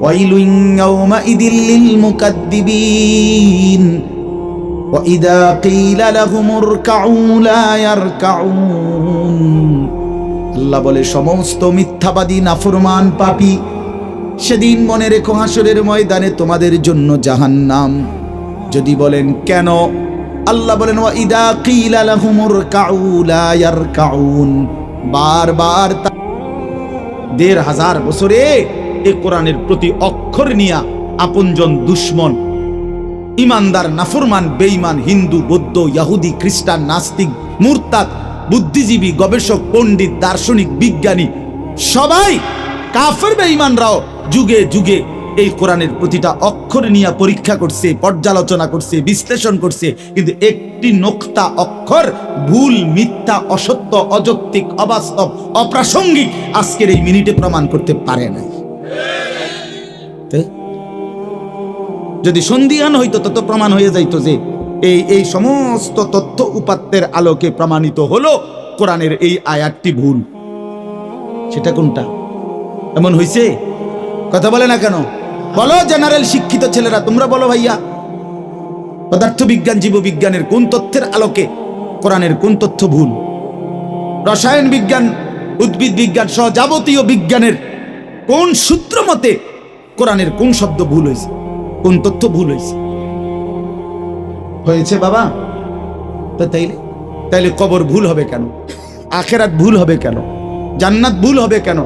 ওয়াইলুন ইয়াওমাইদিল লিল মুকাদ্দিবিন ওয়া ইযা কিলা লাহুমুর কাউ লা ইয়ারকাউন। আল্লাহ বলে, সমস্ত মিথ্যাবাদী নাফরমান পাপী, সেদিন মনে রেখো হাসরের ময়দানে তোমাদের জন্য জাহান্নাম। যদি বলেন কেন, আল্লাহ বলেন, ওয়া ইযা কিলা লাহুমুর কাউ লা ইয়ারকাউন। বারবার ১৫০০ বছরে এই কোরআনের প্রতি অক্ষর নিয়া আপনজন দুশ্মন, ইমানদার নাফরমান বেঈমান, হিন্দু বৌদ্ধ ইহুদি খ্রিস্টান নাস্তিক মুরতাদ বুদ্ধিজীবী গবেষক পণ্ডিত দার্শনিক বিজ্ঞানী সবাই কাফের বেঈমানরাও যুগে যুগে এই কোরআনের প্রতিটা অক্ষর নিয়ে পরীক্ষা করছে, পর্যালোচনা করছে, বিশ্লেষণ করছে, কিন্তু একটি নোক্তা অক্ষর ভুল, মিথ্যা, অসত্য, অযৌক্তিক, অবাস্তব, অপ্রাসঙ্গিক আজকের এই মিনিটে প্রমাণ করতে পারে না। যদি সন্দিহান হইতো তত প্রমাণ হয়ে যাইতো যে এই সমস্ত তথ্য উপাত্তের আলোকে প্রমাণিত হলো কোরআনের এই আয়াতটি ভুল। সেটা কোনটা? এমন হইছে? কথা বলে না কেন? বলো জেনারেল শিক্ষিত ছেলেরা, তোমরা বলো ভাইয়া, পদার্থবিজ্ঞান জীববিজ্ঞানের কোন তথ্যের আলোকে কোরআনের কোন তথ্য ভুল? রসায়ন বিজ্ঞান উদ্ভিদ বিজ্ঞান সহ যাবতীয় বিজ্ঞানের কোন সূত্র মতে কোরআনের কোন শব্দ ভুল হয়েছে, কোন তথ্য ভুল হয়েছে? হয়েছে বাবা। তো তাইলে কবর ভুল হবে কেন? আখিরাত ভুল হবে কেন? জান্নাত ভুল হবে কেন?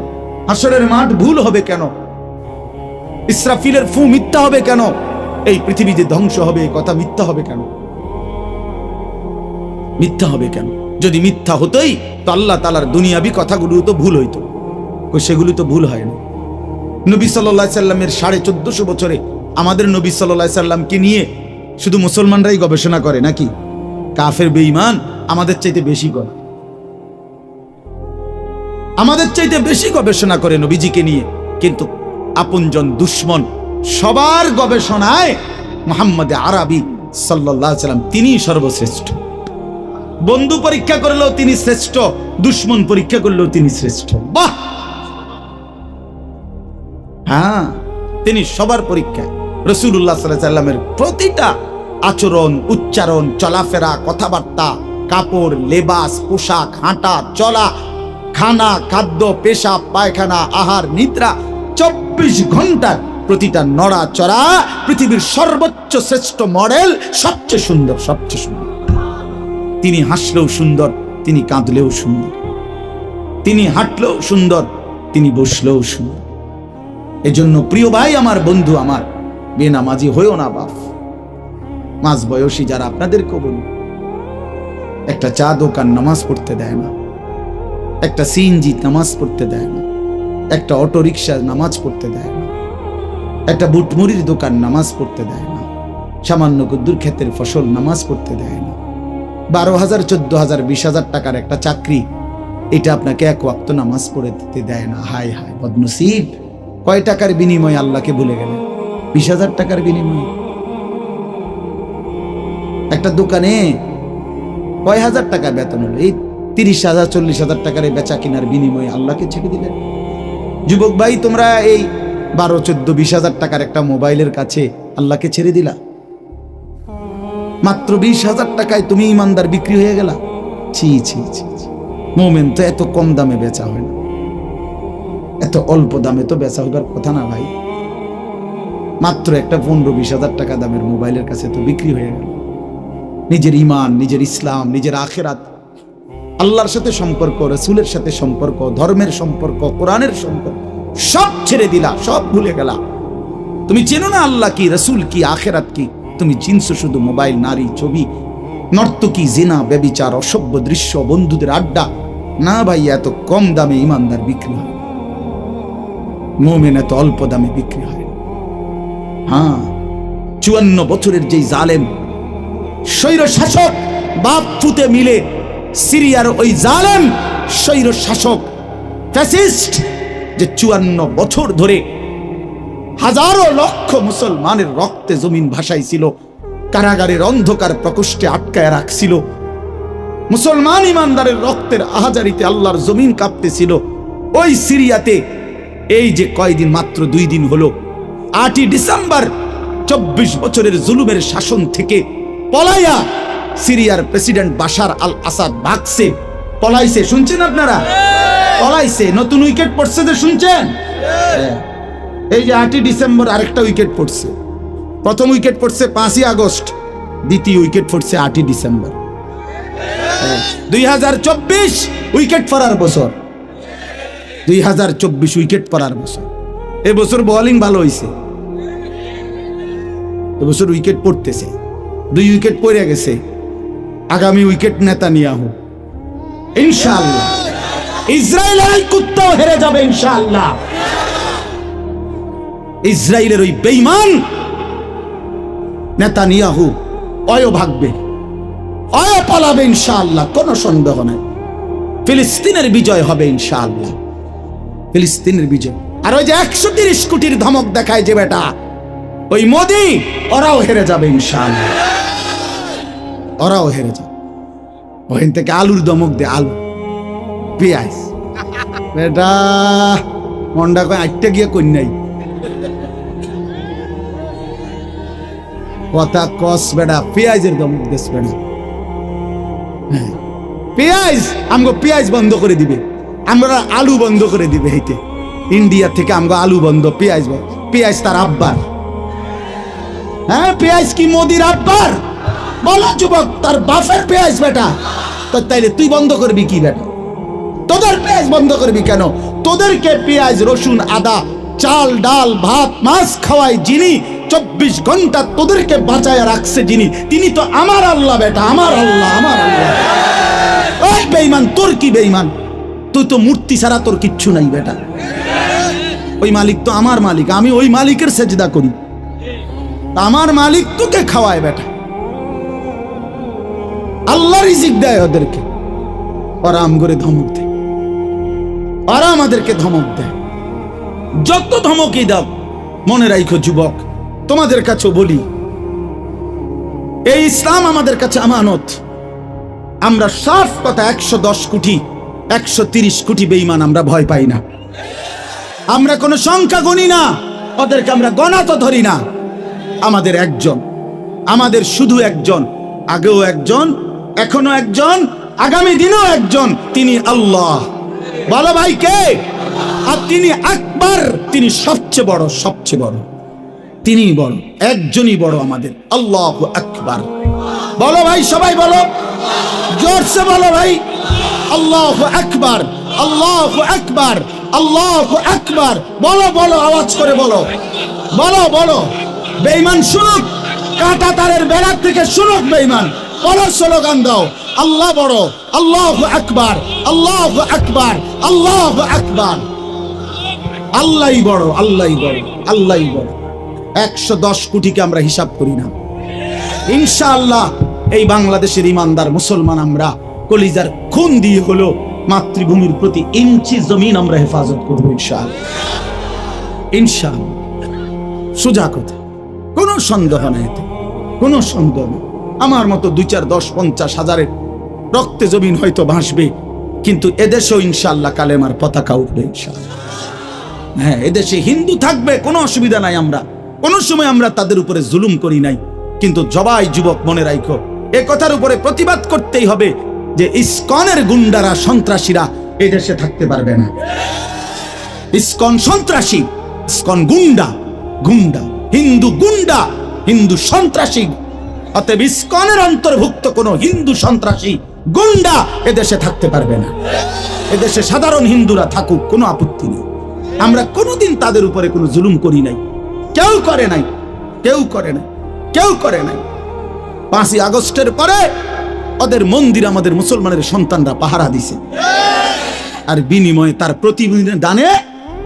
হাসরের মাঠ ভুল হবে কেন? ইসরাফিলের ফু মিথ্যা হবে কেন? এই পৃথিবী যে ধ্বংস হবে এই কথা মিথ্যা হবে কেন? মিথ্যা হবে কেন? যদি মিথ্যা হতোই তো আল্লাহ তাআলার দুনিয়াবি কথাগুলো তো ভুল হইতো, সেগুলো তো ভুল হয় না। নবী সাল্লাল্লাহু আলাইহি সাল্লামের 1450 বছরে আমাদের নবী সাল্লাল্লাহু আলাইহি সাল্লামকে নিয়ে শুধু মুসলমানরাই গবেষণা করে নাকি? কাফের বেঈমান আমাদের চাইতে বেশি করে, আমাদের চাইতে বেশি গবেষণা করে নবীজিকে নিয়ে, কিন্তু আপনজন দুশ্মন সবার গবেষণায় মুহাম্মদ আরবি সাল্লাল্লাহু আলাইহি সাল্লাম তিনি সর্বশ্রেষ্ঠ। বন্ধু পরীক্ষা করলেও তিনি শ্রেষ্ঠ, দুশ্মন পরীক্ষা করলেও তিনি শ্রেষ্ঠ। বাহ! হ্যাঁ, তিনি সবার পরীক্ষায়। রাসূলুল্লাহ সাল্লাল্লাহু আলাইহি সাল্লামের প্রতিটা আচরণ, উচ্চারণ, চলাফেরা, কথাবার্তা, কাপড়, লেবাস, পোশাক, হাঁটা চলা, খানা, খাদ্য, পেশাব, পায়খানা, আহার, নিদ্রা, 24 ঘন্টার প্রতিটা নড়াচড়া পৃথিবীর সর্বোচ্চ শ্রেষ্ঠ মডেল, সবচেয়ে সুন্দর, সবচেয়ে সুন্দর। তিনি হাসলেও সুন্দর, তিনি কাঁদলেও সুন্দর, তিনি হাঁটলেও সুন্দর, তিনি বসলেও সুন্দর। এজন্য প্রিয় ভাই আমার, বন্ধু আমার, বেনামাজি হইও না বাপ। মাঝ বয়সী যারা, আপনাদেরকেও বলি, একটা চা দোকান নামাজ পড়তে দেয় না, একটা সিএনজি নামাজ পড়তে দেয় না, একটা অটো রিক্সা নামাজ পড়তে দেয় না, একটা বুটমুড়ির দোকান নামাজ পড়তে দেয় না, সামান্য কুদ্দুর ক্ষেতের ফসল নামাজ পড়তে দেয় না, 12,000, 14,000, 20,000 টাকার একটা চাকরি, এটা আপনাকে এক ওয়াক্ত নামাজ পড়ে দিতে দেয় না। হায় হায় বদনসিব! কয় টাকার বিনিময়ে আল্লাহকে ভুলে গেলেন? 20,000 টাকার বিনিময়ে। একটা দোকানে কয় হাজার টাকা বেতন হলো, এই 30,000, 40,000 টাকার বেচা কিনার বিনিময়ে আল্লাহকে ছেড়ে দিলেন। যুবক ভাই, তোমরা এই 12, 14, 20,000 টাকার একটা মোবাইলের কাছে আল্লাহকে ছেড়ে দিলা। মাত্র 20,000 টাকায় তুমি ইমানদার বিক্রি হয়ে গেলা। ছি ছি ছি! মোমেন তো এত কম দামে বেচা হয় না, এত অল্প দামে তো বেচা হইবার কথা না ভাই। মাত্র একটা 15-20,000 টাকা দামের মোবাইলের কাছে তো বিক্রি হয়ে গেল। নিজের ইমান, নিজের ইসলাম, নিজের আখিরাত, আল্লাহর সাথে সম্পর্ক, রাসূলের সাথে সম্পর্ক, ধর্মের সম্পর্ক, কোরআনের সম্পর্ক সব ছেড়ে দিলা, সব ভুলে গেলা। তুমি চেনো না আল্লাহ কি, রাসূল কি, আখিরাত কি। তুমি চিনছো শুধু মোবাইল, নারী, ছবি, নর্তকী, জিনা, ব্যভিচার, অসভ্য দৃশ্য, বন্ধুদের আড্ডা। না ভাই, এত কম দামে ইমানদার বিক্রি হয়, মুমিন এত অল্প দামে বিক্রি হয়। হ্যাঁ, 54 বছরের যেই জালেম স্বৈর শাসক বাপ ফুতে মিলে, সিরিয়ার ওই জালেম স্বৈর শাসক ফ্যাসিস্ট, যে 54 বছর ধরে হাজারো লক্ষ মুসলমানের রক্তে জমিন ভাসাইছিল, কারাগারের অন্ধকার প্রকোষ্ঠে আটকায় রাখছিল, মুসলমান ইমানদারের রক্তের আহাজারিতে আল্লাহর জমিন কাঁপতেছিল। ওই সিরিয়াতে এই যে কয়দিন, মাত্র 2 দিন হলো, 8ই ডিসেম্বর 24 বছরের জুলুমের শাসন থেকে পলাইয়া সিরিয়ার প্রেসিডেন্ট বাশার আল আসাদ ভাগছে, পলাইছে। শুনছেন আপনারা? পলাইছে, নতুন উইকেট পড়ছে, যে শুনছেন? এই যে 8ই ডিসেম্বর আরেকটা উইকেট পড়ছে। প্রথম উইকেট পড়ছে 5ই আগস্ট, দ্বিতীয় উইকেট পড়ছে 8ই ডিসেম্বর। 2024 উইকেট পড়ার বছর, 2024 উইকেট পড়ার বছর। এবছর বোলিং ভালো হয়েছে, এবছর উইকেট পড়তেছে। 2 উইকেট পড়ে গেছে, আগামী উইকেট নেতানিয়াহু ইনশাআল্লাহ। ইসরায়েলের কুত্তাও হেরে যাবে ইনশাআল্লাহ। ইসরায়েলের ওই বেঈমান নেতানিয়াহু অয় ভাগবে, অয় পালাবে ইনশাআল্লাহ, কোনো সন্দেহ নাই। ফিলিস্তিনের বিজয় হবে ইনশাআল্লাহ, ফিলিস্তিনের বিজয়। আর ওই যে 130 কোটির ধমক দেখায় যে বেটা, ওই মোদি, ওরাও হেরে যাবে ইনশাআল্লাহ, ওরাও হেরে যাবে। ওখান থেকে আলুর ধমক দে, আলু, পেঁয়াজ। বেটা মন্ডা কয় আটটা গিয়ে কই নাই কথা কস বেটা, পেঁয়াজের ধমক দেশ বেটা। পেঁয়াজ, আমগো পেঁয়াজ বন্ধ করে দিবে, আমরা আলু বন্ধ করে দিবে। হইতে ইন্ডিয়া থেকে আমগো আলু বন্ধ, পেঁয়াজ বন্ধ। পেঁয়াজ তার আব্বার। হ্যাঁ, পেঁয়াজ কি মোদির আব্বার? বলো যুবক, তার বাপের পেঁয়াজ বেটা। তো তাইলে তুই বন্ধ করবি কি বেটা? তোদের পেঁয়াজ বন্ধ করবি কেন? তোদেরকে পেঁয়াজ, রসুন, আদা, চাল, ডাল, ভাত, মাছ খাওয়াই যিনি, 24 ঘন্টা তোদেরকে বাঁচায় রাখছে যিনি, তিনি তো আমার আল্লাহ বেটা, আমার আল্লাহ, আমার আল্লাহ। ওই বেঈমান, তোর কি বেঈমান? তুই তো মূর্তি ছাড়া তোর কিচ্ছু নাই বেটা। ওই মালিক তো আমার মালিক, আমি ওই মালিকের সেজদা করি। আমার মালিক তোকে খাওয়ায় বেটা, আল্লাহ রিজিক দেয় ওদেরকে। ওরা আম করে ধমক দেয়, ওরা আমাদেরকে ধমক দেয়। যত ধমকই দাও, মনে রাখো যুবক, তোমাদের কাছেও বলি, এই ইসলাম আমাদের কাছে আমানত। আমরা সাফ কথা, 110 কোটি 130 কোটি বেঈমান আমরা ভয় পাই না। আমরা কোনো সংখ্যা গণি না, ওদেরকে আমরা গণা তো ধরি না। আমাদের একজন, আমাদের শুধু একজন, আগেও একজন, এখনো একজন, আগামী দিনেও একজন, তিনি আল্লাহ। বলো ভাই কে? আর তিনি আকবার, তিনি সবচেয়ে বড়, সবচেয়ে বড়, তিনি বড়, একজনই বড় আমাদের, আল্লাহু আকবার। বলো ভাই, সবাই বলো, জোরসে বলো ভাই, আল্লাহু আকবার, আল্লাহু আকবার, আল্লাহু আকবার। বলো বলো, আওয়াজ করে বলো, বলো বলো। বেঈমান শুনুক, কাঁটা তারের বেড়ার থেকে শুনুক বেঈমান। বলো, স্লোগান দাও, আল্লাহ বড়, আল্লাহু আকবার, আল্লাহু আকবার, আল্লাহু আকবার। আল্লাহই বড়, আল্লাহই বড়, আল্লাহই বড়। 110 কোটিকে আমরা হিসাব করি না। ইনশাআল্লাহ এই বাংলাদেশের ইমানদার মুসলমান আমরা কলিজার খুন দিয়ে হলো মাতৃভূমির প্রতি ইঞ্চি জমিন আমরা হেফাজত করবো ইনশাআল্লাহ, ইনশাআল্লাহ। সোজা কথা, কোনো সন্দেহ নেই, এতে কোনো সন্দেহ নেই। আমার মতো 2, 4, 10, 50 হাজারের রক্তে জমিন হয়তো ভাসবে, কিন্তু এদেশেও ইনশাআল্লাহ কালেমার পতাকা উঠবে ইনশাআল্লাহ। হ্যাঁ, এদেশে হিন্দু থাকবে, কোনো অসুবিধা নাই। আমরা কোনো সময় আমরা তাদের উপরে জুলুম করি নাই, কিন্তু জবাই যুবক মনে রাখো, এ কথার উপরে প্রতিবাদ করতেই হবে যে ইসকনের গুন্ডারা, সন্ত্রাসীরা এই দেশে থাকতে পারবে না। ইসকন সন্ত্রাসী, ইসকন গুন্ডা, গুন্ডা, হিন্দু গুন্ডা, হিন্দু সন্ত্রাসী। অতএব ইসকনের অন্তর্ভুক্ত কোন হিন্দু সন্ত্রাসী গুন্ডা এদেশে থাকতে পারবে না। এদেশে সাধারণ হিন্দুরা থাকুক, কোনো আপত্তি নেই। আমরা কোনোদিন তাদের উপরে কোনো জুলুম করি নাই, কেউ করে নাই, কেউ করে নাই, কেউ করে নাই। 5ই আগস্টের পরে ওদের মন্দির আমাদের মুসলমানের সন্তানরা পাহারা দিছে, আর বিনিময়ে তার প্রতিদানে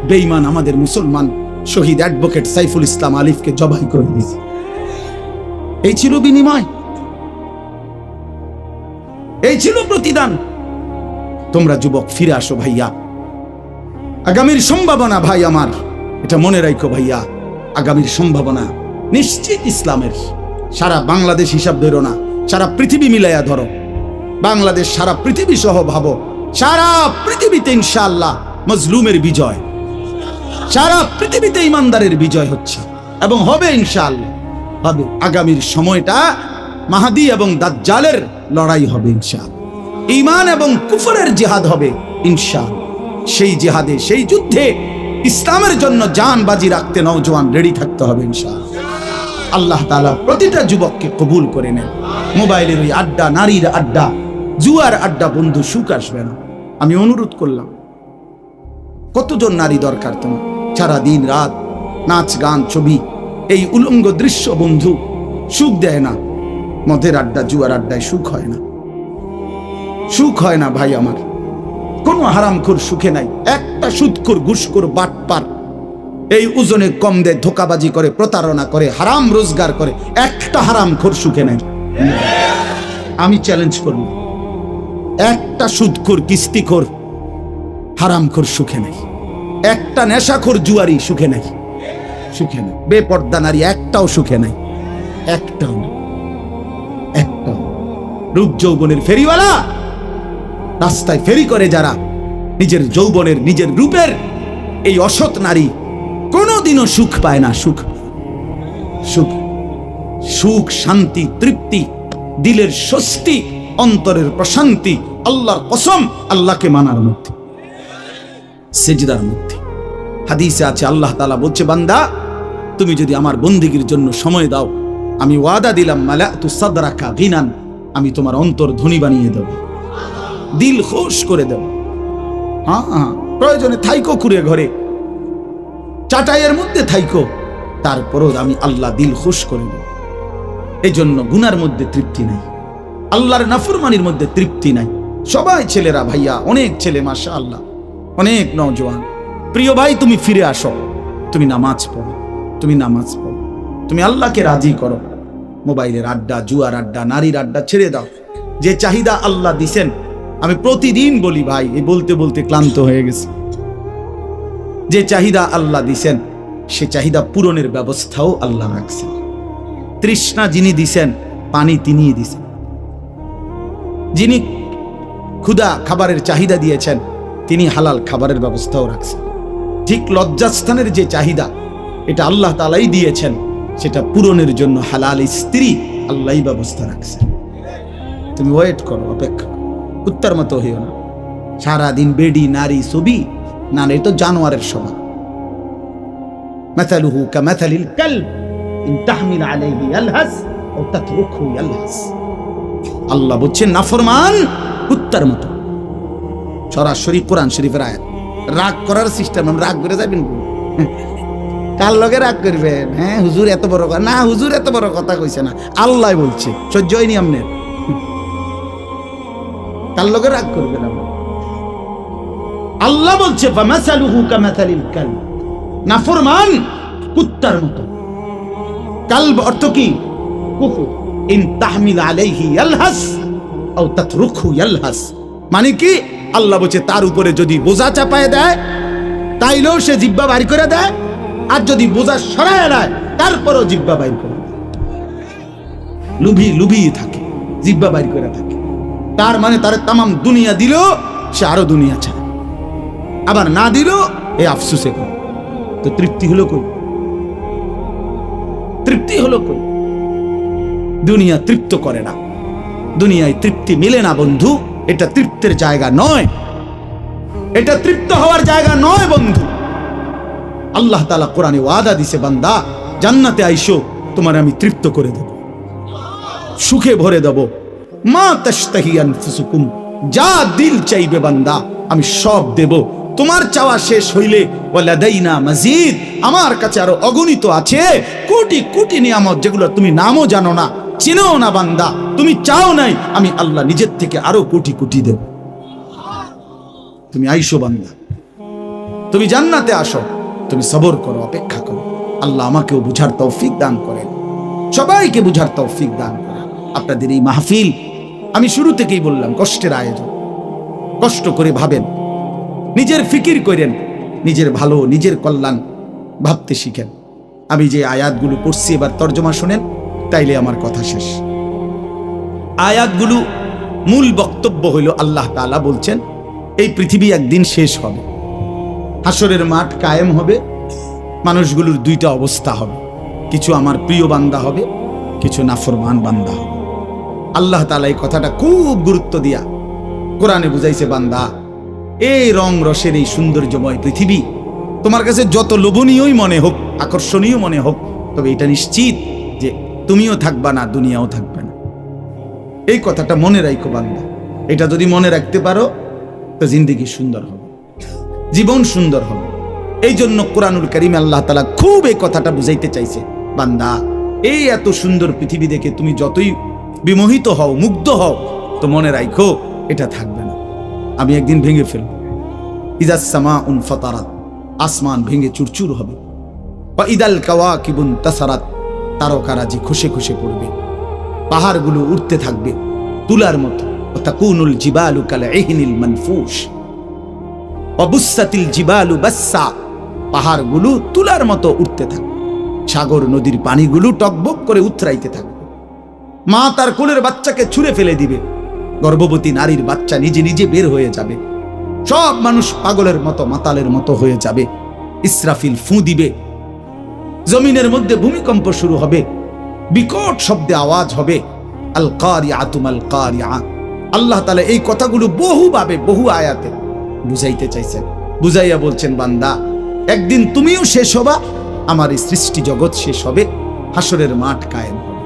বেঈমান আমাদের মুসলমান শহীদ অ্যাডভোকেট সাইফুল ইসলাম আলিফকে জবাই করে দিয়েছে। এই ছিল বিনিময়, এই ছিল প্রতিদান। তোমরা যুবক ফিরে আসো ভাইয়া, আগামীর সম্ভাবনা ভাই আমার, এটা মনে রাখো ভাইয়া, আগামীর সম্ভাবনা নিশ্চিত ইসলামের। সারা বাংলাদেশ হিসাব ধরো না, সারা পৃথিবী মিলাইয়া ধরো, বাংলাদেশ সারা পৃথিবী সহ ভাবো, সারা পৃথিবীতে ইনশাআল্লাহ মজলুমের বিজয়, সারা পৃথিবীতে ইমানদারের বিজয় হচ্ছে এবং হবে ইনশাআল্লাহ, হবে। আগামীর সময়টা মাহদী এবং দাজ্জালের লড়াই হবে ইনশাআল্লাহ, ঈমান এবং কুফরের জিহাদ হবে ইনশাআল্লাহ। সেই জিহাদে, সেই যুদ্ধে ইসলামের জন্য জান বাজি রাখতে নওজোয়ান রেডি থাকতে হবে ইনশাআল্লাহ। আল্লাহ তাআলা প্রতিটা যুবককে কবুল করে নেন। মোবাইলের ওই আড্ডা, নারীর আড্ডা, জুয়ার আড্ডা বন্ধু, সুখ আসবে না। আমি অনুরোধ করলাম, কতজন নারী দরকার তোমার? সারা দিন রাত নাচ গান ছবি, এই উলঙ্গ দৃশ্য বন্ধু সুখ দেয় না। মদের আড্ডা, জুয়ার আড্ডায় সুখ হয় না, সুখ হয় না ভাই আমার। কোনো হারামখোর সুখে নাই। একটা সুদখোর, ঘুষখোর, বাটপার এই ওজনে কম দেয়, ধোকাবাজি করে, প্রতারণা করে, হারাম রোজগার করে, একটা হারামখোর সুখে নাই। আমি চ্যালেঞ্জ করব, একটা সুদখোর, কিস্তিখোর, হারামখোর সুখে নাই। একটা নেশাখোর জুয়ারি সুখে নাই, সুখে নাই। বেপর্দা নারী একটাও সুখে নাই, একটাও না, একটাও। রূপ যৌবনের ফেরিওয়ালা, রাস্তায় ফেরি করে যারা, নিজের যৌবনের, নিজের রূপের এই অসৎ নারী কোনোদিনও সুখ পায় না। সুখ, সুখ, সুখ, শান্তি, তৃপ্তি, দিলের স্বস্তি, অন্তরের প্রশান্তি আল্লাহর কসম আল্লাহকে মানার মধ্যে, সেজদার মধ্যে। হাদিসে আছে আল্লাহ তাআলা বলছে, বান্দা তুমি যদি আমার বন্দেগীর জন্য সময় দাও, আমি ওয়াদা দিলাম, মালাতু সাদরাকা গিনান, আমি তোমার অন্তর ধনী বানিয়ে দেব, দিল খুশ করে দেব। হ্যাঁ, প্রয়োজনে থাইকো কুড়ে ঘরে, চাটাইয়ের মধ্যে থাইকো, তারপরও আমি আল্লাহ দিল খুশ করে দেব। এই জন্য গুনার মধ্যে তৃপ্তি নাই, আল্লাহর নাফরমানির মধ্যে তৃপ্তি নাই। সবাই ছেলেরা, ভাইয়া, অনেক ছেলে মাশাআল্লাহ, অনেক নওজোয়ান। প্রিয় ভাই, তুমি ফিরে আসো, তুমি নামাজ পড়ো, তুমি নামাজ পড়ো, তুমি আল্লাহকে রাজি করো। মোবাইলের আড্ডা, জুয়ার আড্ডা, নারীর আড্ডা ছেড়ে দাও। যে চাহিদা আল্লাহ দিছেন, আমি প্রতিদিন বলি ভাই, এই বলতে বলতে ক্লান্ত হয়ে গেছে। যে চাহিদা আল্লাহ দিছেন, সে চাহিদা পূরণের ব্যবস্থাও আল্লাহ রাখছেন। তৃষ্ণা যিনি দিছেন, পানি তিনিই দিছেন। যিনি ক্ষুধা, খাবারের চাহিদা দিয়েছেন, তিনি হালাল খাবারের ব্যবস্থাও রাখছেন। ঠিক লজ্জাস্থানের যে চাহিদা, এটা আল্লাহ তাআলাই দিয়েছেন, সেটা পূরণের জন্য হালাল স্ত্রী আল্লাহই ব্যবস্থা রাখছেন। তুমি ওয়েট করো, অপেক্ষা করো, কুত্তার মতো হইও না। সারাদিন বেডি, নারী, ছবি, না, এই তো জানোয়ারের স্বভাব। মাথালুহু কামাথালিল কালব ইন তাহমিল আলাইহি ইয়ালহাস আও তাতরুকহু ইয়ালহাস। আল্লাহ বলছেন নাফরমান কুত্তার মতো। সরাসরি কোরআন শরীফের আয়াত। রাগ করার সিস্টেম, রাগ করে যাবেন, কার লগে রাগ করবেন? হ্যাঁ, হুজুর এত বড় কথা না, হুজুর এত বড় কথা কইছে না, আল্লাহ বলছে, সহ্য হয়নি আপনার? কার লগে রাগ করবেন? আল্লাহ বলছে ফামাসালুহু কামাসালিল কালব, নাফরমান কুত্তার মতো। কালব অর্থ কি? কুফর। ইন তাহমিল আলাইহি ইয়ালহাস আও তাতরুকহু ইয়ালহাস, মানে কি? আল্লাহ বলছে তার উপরে যদি বোঝা চাপায় দেয়, তাইলেও সে জিহ্বা বাইর করে দেয়, আর যদি বোঝা সরায় দেয়, তারপরও জিহ্বা বাইর করে দেয়। লুভি থাকে, জিহ্বা বাইর করে থাকে। তার মানে তার তামাম দুনিয়া দিলেও সে আরো দুনিয়া চায়, আবার না দিলেও এই আফসোসে করে। তো তৃপ্তি হলো কই? তৃপ্তি হলো কই? দুনিয়া তৃপ্ত করে না, দুনিয়ায় তৃপ্তি মিলে না বন্ধু। এটা তৃপ্তের জায়গা নয়, এটা তৃপ্ত হওয়ার জায়গা নয় বন্ধু। আল্লাহ তাআলা কোরআনে ওয়াদা দিছে, বান্দা জান্নাতে আইসো, তোমার আমি তৃপ্ত করে দেব, সুখে ভরে দেব। মা তাশতাহি আনফুসুকুম, যা দিল চাইবে বান্দা আমি সব দেব। তোমার চাওয়া শেষ হইলে ওয়ালাদাইনা মাজিদ, আমার কাছে আরো অগণিত আছে কোটি কোটি নিয়ামত, যেগুলো তুমি নামও জানো না, চিনো না বান্দা, তুমি চাও নাই, আমি আল্লাহ নিজের থেকে আরো কোটি কোটি দেব। তুমি আইসো বান্দা, তুমি জান্নাতে আসো, তুমি সবর করো, অপেক্ষা করো। আল্লাহ আমাকেও বুঝার তৌফিক দান করেন, সবাইকে বুঝার তৌফিক দান করেন। আপনাদের এই মাহফিল আমি শুরু থেকেই বললাম কষ্টের আয়োজন। কষ্ট করে ভাবেন, নিজের ফিকির করেন, নিজের ভালো নিজের কল্যাণ ভাবতে শিখেন। আমি যে আয়াতগুলো পড়ছি এবার তর্জমা শোনেন, তাইলে আমার কথা শেষ। আয়াতগুলো মূল বক্তব্য হইল আল্লাহ তাআলা বলছেন এই পৃথিবী একদিন শেষ হবে, হাসরের মাঠ কায়েম হবে, মানুষগুলোর দুইটা অবস্থা হবে, কিছু আমার প্রিয় বান্দা হবে, কিছু নাফরমান বান্দা হবে। আল্লাহ তাআলা এই কথাটা খুব গুরুত্ব দিয়া কোরআনে বুঝাইছে, বান্দা এই রং রসের এই সৌন্দর্যময় পৃথিবী তোমার কাছে যত লোভনীয়ই মনে হোক, আকর্ষণীয় মনে হোক, তবে এটা নিশ্চিত যে তুমিও থাকবা না, দুনিয়াও থাকবে না। এই কথাটা মনে রাখো বান্দা, এটা যদি মনে রাখতে পারো তো জিন্দেগি সুন্দর হবে, জীবন সুন্দর হবে। এই জন্য কোরআনুল কারীমে আল্লাহ তাআলা খুব এই কথাটা বুঝাইতে চাইছে, বান্দা এই এত সুন্দর পৃথিবী দেখে তুমি যতই বিমোহিত হও, মুগ্ধ হও, তো মনে রাখো এটা থাকবে না, আমি একদিন ভেঙে ফেলব। ইযাস সামাউন ফাতারাত, আসমান ভেঙে চুরচুর হবে। ওয়া ইদাল কাওয়াকিবুন তাসারাত, তারকারাজি খসে খসে পড়বে, পাহাড়গুলো উঠতে থাকবে তুলার মতো। ওয়া তাকুনুল জিবালু কাল ইহনিল মানফুশ ওয়া বুসাতিল জিবালু বাসসা, পাহাড়গুলো তুলার মতো উঠতে থাকবে, সাগর নদীর পানিগুলো টকবক করে উথরাইতে থাকবে। মা তার কোলের বাচ্চাকে ছুঁড়ে ফেলে দিবে, গর্ভবতী নারীর বাচ্চা নিজে নিজে বের হয়ে যাবে, সব মানুষ পাগলের মতো মাতালের মতো হয়ে যাবে। ইসরাফিল ফু দিবে, জমিনের মধ্যে ভূমিকম্প শুরু হবে, বিকট শব্দে আওয়াজ হবে। আল কারিআতু মাল কারিআ, আল্লাহ তাআলা এই কথাগুলো বহুভাবে বহু আয়াতে বুঝাইতে চাইছেন। বুঝাইয়া বলছেন, বান্দা একদিন তুমিও শেষ হবা, আমার এই সৃষ্টি জগৎ শেষ হবে, হাসরের মাঠ কায়েম হবে।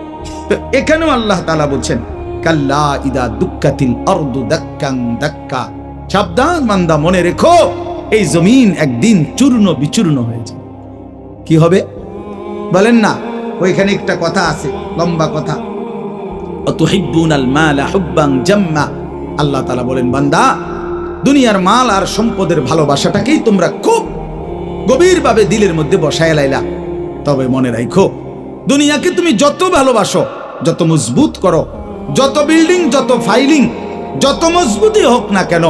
তো এখানেও আল্লাহ তাআলা বলছেন, কাল্লা ইদা দুক্কাতিল আরদু দাক্কান দাক্কা, সাবধান বান্দা, মনে রেখো এই জমিন একদিন চূর্ণ বিচূর্ণ হয়ে যাবে। কি হবে বলেন না? ওইখানে একটা কথা আছে, লম্বা কথা, অতুহিব্বুনাল মালা হুব্বান জাম্মা। আল্লাহ তাআলা বলেন, বান্দা দুনিয়ার মাল আর সম্পদের ভালোবাসাটাকেই তোমরা খুব গভীরভাবে দিলের মধ্যে বসায় লাইলা। তবে মনে রাখো, দুনিয়াকে তুমি যত ভালোবাসো, যত মজবুত করো, যত বিল্ডিং, যত ফাইলিং, যত মজবুতই হোক না কেন,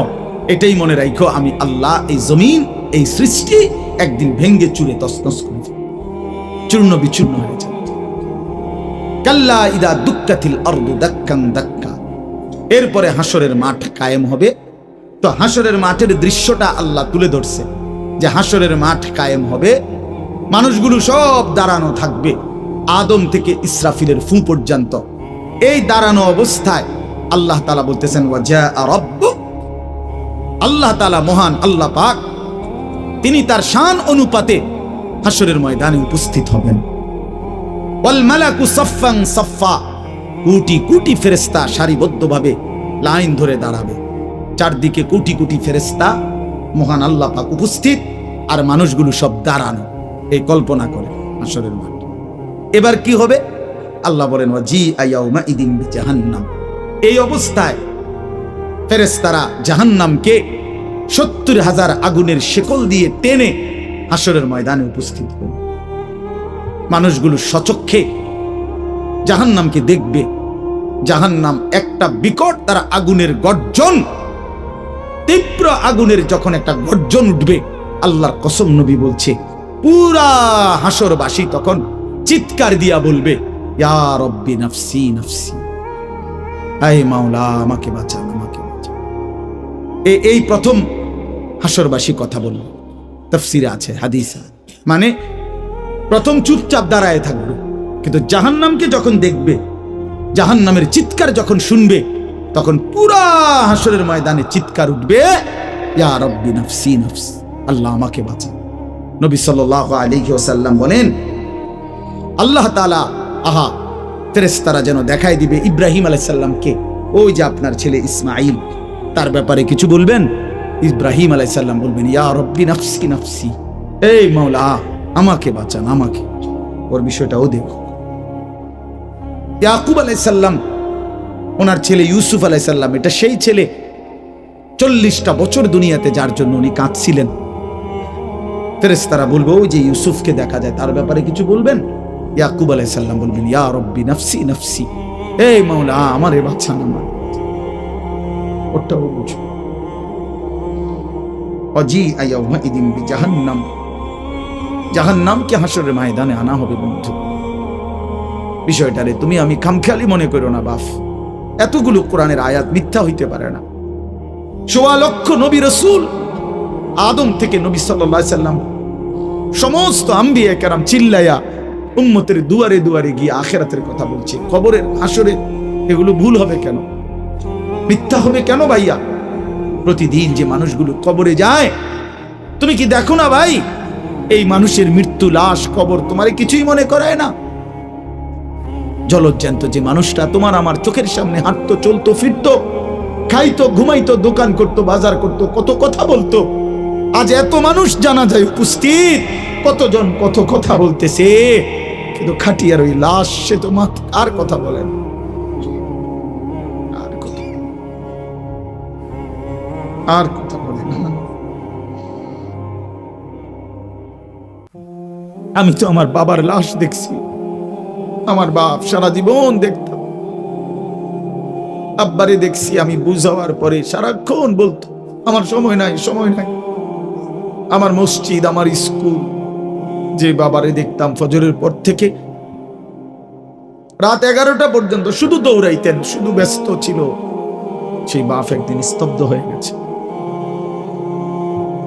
এটাই মনে রাখো আমি আল্লাহ এই জমিন, এই সৃষ্টি একদিন ভেঙ্গে চুরে তছনছ করে দেব, চূর্ণ বিচূর্ণ হয়ে যাবে। কাল্লা ইদা দুক্কাতিল আরদু দাক্কান দাক্কা। এরপরে হাসরের মাঠ কায়েম হবে। তো হাসরের মাঠের দৃশ্যটা আল্লাহ তুলে ধরছে যে হাসরের মাঠ কায়েম হবে, মানুষগুলো সব দাঁড়ানো থাকবে, আদম থেকে ইসরাফিলের ফু পর্যন্ত। এই দাঁড়ানো অবস্থায় আল্লাহ তাআলা বলতেছেন, ওয়াজা রাব্বুক, আল্লাহ তাআলা মহান আল্লাহ পাক, তিনি তার শান অনুপাতে হাসরের ময়দানে উপস্থিত হবেন। ওয়াল মালাকু সাফফান সাফফা, কোটি কোটি ফেরেশতা সারিবদ্ধভাবে লাইন ধরে দাঁড়াবে, চারদিকে কোটি কোটি ফেরেশতা, মহান আল্লাহ পাক উপস্থিত, আর মানুষগুলো সব দাঁড়ানো। এই কল্পনা করে হাসরের মাঠ। এবার কি হবে? আল্লাহ বলেন, ওয়াজি আয়াউমা ইদিন বিজাহান্নাম। এই অবস্থায় ফেরেশতারা জাহান্নামকে ৭০,০০০ আগুনের শেকল দিয়ে টেনে হাসরের ময়দানে উপস্থিত হবে। মানুষগুলো সচক্ষে জাহান্নামকে দেখবে। জাহান্নাম একটা বিকট তারা আগুনের গর্জন, তীব্র আগুনের যখন একটা গর্জন উঠবে, আল্লাহর কসম নবী বলছে, পুরা হাসরবাসী তখন চিৎকার দিয়া বলবে, ইয়া রব্বি নাফসি নাফসি, আয় মাওলা আমাকে বাঁচান, আমাকে বাঁচান। এই প্রথম হাসরবাসী কথা বলল, তাফসিরে আছে, হাদিসে, মানে প্রথম চুপচাপ দাঁড়ায় থাকবে, কিন্তু জাহান্নামকে যখন দেখবে, জাহান্নামের চিৎকার যখন শুনবে, তখন পুরা হাসরের ময়দানে চিৎকার উঠবে, ইয়া রব্বি নাফসি নাফসি, আল্লাহ আমাকে বাঁচান। নবী সাল্লাল্লাহু আলাইহি ওয়াসাল্লাম বলেন, আল্লাহ তাআলা আহা ফেরেশতারা যেন দেখাই দিবে ইব্রাহিম আলাইহিস সালামকে, ওই যে আপনার ছেলে ইসমাঈল, তার ব্যাপারে কিছু বলবেন। ইব্রাহিম আলাইহিস সালাম বলবেন, ইয়া রব্বি নাফসি নাফসি, এই মাওলা আমাকে বাঁচান, আমাকে, ওর বিষয়টাও দেখো। ইয়াকুব আলাইহিস সালাম, ওনার ছেলে ইউসুফ আলাইহিস সালাম, এটা সেই ছেলে 40টা বছর দুনিয়াতে যার জন্য উনি কাঁদছিলেন। ফেরেশতারা বলবো ওই যে ইউসুফকে দেখা যায়, তার ব্যাপারে কিছু বলবেন? ইয়াকুব আলাইহিস সালাম বলবেন, ইয়া রব্বি নাফসি নাফসি, এই মাওলা আমারে বাঁচান, আমার ওটাও বুঝো। অজি আয়াউমা ইদিন বিজাহান্নাম, জাহান্নামকে হাসরের ময়দানে আনা হবে বন্ধু। বিষয়টারে তুমি আমি খামখেয়ালি মনে করো না বাপ, এতগুলো কোরআনের আয়াত মিথ্যা হইতে পারে না। 1.25 লক্ষ নবী রাসূল, আদম থেকে নবী সাল্লাল্লাহু আলাইহি সাল্লাম, সমস্ত আম্বিয়া কেরাম চিল্লায়া উম্মতের দুয়ারে দুয়ারে গিয়ে আখিরাতের কথা বলছে, কবরের হাসরে। এগুলো ভুল হবে কেন, মিথ্যা হবে কেন ভাইয়া? প্রতিদিন যে মানুষগুলো কবরে যায়, তুমি কি দেখো না ভাই, এই মানুষের মৃত্যু, লাশ, কবর তোমারে কিছুই মনে করায় না? জলজ্জান্ত যে মানুষটা তোমার আমার চোখের সামনে হাঁটতো, চলতো, ফিরতো, খাইতো, ঘুমাইতো, দোকান করতো, বাজার করতো, কত কথা বলতো, আজ এত মানুষ জানা যায় উপস্থিত, কতজন কত কথা বলতেছে, কিন্তু খাটিয়ার ওই লাশ, সে তো আর কথা বলেন, আর কথা বলে না। আমি তো আমার বাবার লাশ দেখছি, আমার বাপ সারা জীবন দেখতাম, আব্বারে দেখছি আমি বুঝাওয়ার পরে সারাক্ষণ বলতো আমার সময় নাই, সময় নাই। আমার মসজিদ, আমার স্কুল, যে বাবারে দেখতাম ফজরের পর থেকে রাত 11টা পর্যন্ত শুধু দৌড়াইতেন, শুধু ব্যস্ত ছিল, সেই বাপ একদিন স্তব্ধ হয়ে গেছে।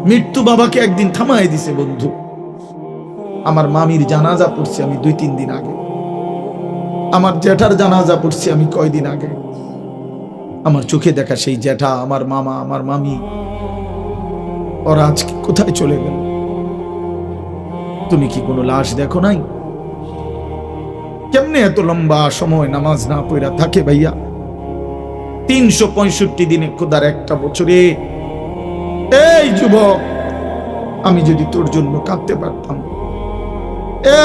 মৃত্যু বাবাকে একদিন থামায় দিছে বন্ধু। আমার মামির জানাজা পড়ছি আমি 2-3 দিন আগে, আমার জ্যাঠার জানাজা পড়ছি আমি কয়দিন আগে। আমার চোখে দেখা সেই জ্যাঠা, আমার মামা, আমার মামি, ওরা আজকে কোথায় চলে গেল? তুমি কি কোনো লাশ দেখো নাই? কেমনে এত লম্বা সময় নামাজ না পড়া থাকে ভাইয়া? 365 দিনে খোদার একটা বছরে। এই যুবক, আমি যদি তোর জন্য কাঁদতে পারতাম,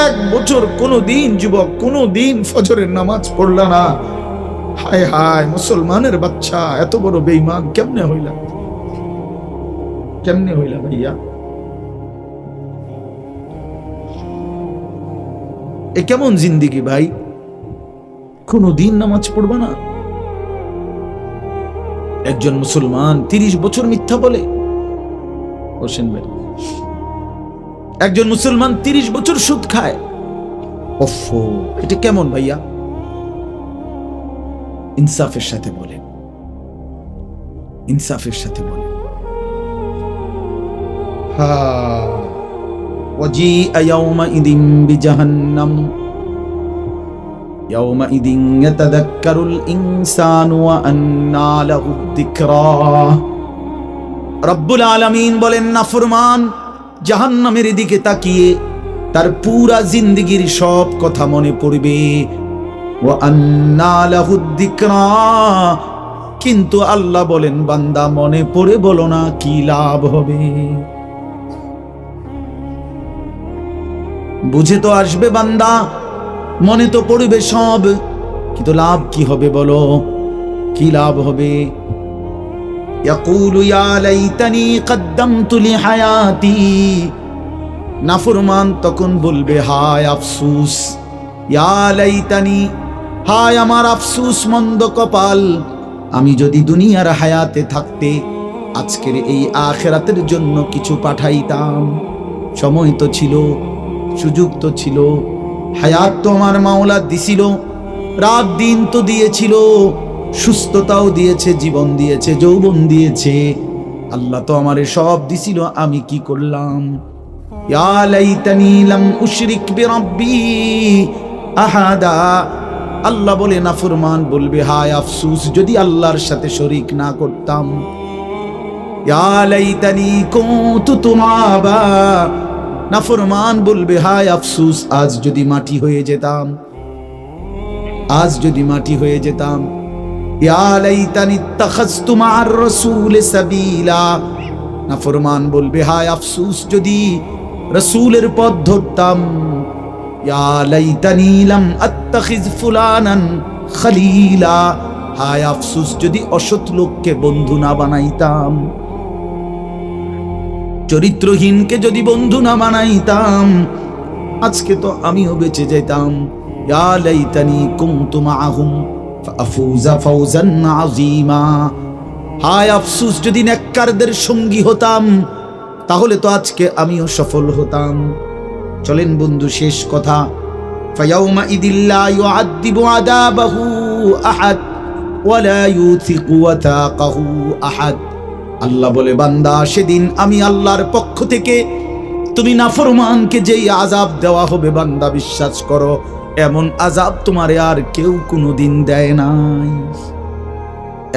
1 বছর কোনো দিন যুবক, কোনো দিন ফজরের নামাজ পড়লা না, হায় হায় মুসলমানের বাচ্চা, এত বড় বেঈমান কেমনে হইলা, কেমনে হইলা ভাইয়া? এ কেমন জিন্দিগি ভাই? কোনো দিন নামাজ পড়বা না? একজন মুসলমান 30 বছর মিথ্যা বলে, হোসেন ভাই, একজন মুসলমান 30 বছর সুদ খায়। ওফো, এটা কেমন ভাইয়া? ইনসাফের সাথে বলেন, ইনসাফের সাথে বলেন। ওয়াজিআ ইয়াওমাইদিন বিজাহান্নাম ইয়াওমাইদিন ইয়াতাযাক্কারুল ইনসানু ওয়া আন্না লাহুদ যিকরা। রব্বুল আলামিন বলেন, নাফরমান জাহান্নামের দিকে তাকিয়ে তার পুরা জিন্দেগীর সব কথা মনে পড়বে। ওয়া আন্না লাহুদ যিকরা, কিন্তু আল্লাহ বলেন, বান্দা মনে পড়ে বলো না, কি লাভ হবে? বুঝে তো আসবে বান্দা, মনে তো পড়বে সব, কিন্তু লাভ কি হবে বলো? কি লাভ হবে? ইয়াকুলু ইয়া লাইতানি কদ্দামতু লিহায়াতি, নাফরমান তখন বলবে, হায় আফসোস, ইয়া লাইতানি, হায় আমার আফসোস, মন্দ কপাল, আমি যদি দুনিয়ার হায়াতে থাকতে আজকের এই আখিরাতের জন্য কিছু পাঠাইতাম। সময় তো ছিল, সুযোগ তো ছিল, হায়াত তো আমার মাওলা দিছিল, রাত দিন তো দিয়েছিল, সুস্থতাও দিয়েছে, জীবন দিয়েছে, যৌবন দিয়েছে, আল্লাহ তো আমারে সব দিছিল, আমি কি করলাম? ইয়া লাইতানি লাম উশরিক বিরাব্বি আহাদা, আল্লাহ বলে, নাফরমান বলবে, হায় আফসোস, যদি আল্লাহর সাথে শরীক না করতাম। ইয়া লাইতানি কুনতু তুরাবা, নাফরমান বলবে, হায় আফসোস, আজ যদি মাটি হয়ে যেতাম, আজ যদি মাটি হয়ে যেতাম। ইয়া লাইতানি ইত্তাখাযতু মা'আর রাসূলি সাবিলা, নাফরমান বলবে, হায় আফসোস, যদি রাসূলের পথ ধরতাম। ইয়া লাইতানি লাম আত্তাখিজ ফুলানান খলিলা, হায় আফসোস যদি অসৎ লোককে বন্ধু না বানাইতাম, চরিত্রহীনকে যদি বন্ধু না বানাইতাম, আজকে তো আমিও বেঁচে যেতাম। ইয়া লাইতানি কুনতু মাআহুম ফাফুজা ফাওজান আযীমা, হায় আফসোস যদি নেককারদের সঙ্গী হতাম, তাহলে তো আজকে আমিও সফল হতাম। চলেন বন্ধু, শেষ কথা, ফায়াউমা ইদিল্লা ইউআযিবু আযাবাহু আহাদ ওয়ালা ইউথিকু ওয়াথাকাহু আহাদ। আল্লাহ বলে, বান্দা সেদিন আমি আল্লাহর পক্ষ থেকে তুমি নাফরমানকে যেই আযাব দেওয়া হবে, বান্দা বিশ্বাস করো এমন আযাব তোমারে আর কেউ কোনোদিন দেয় নাই,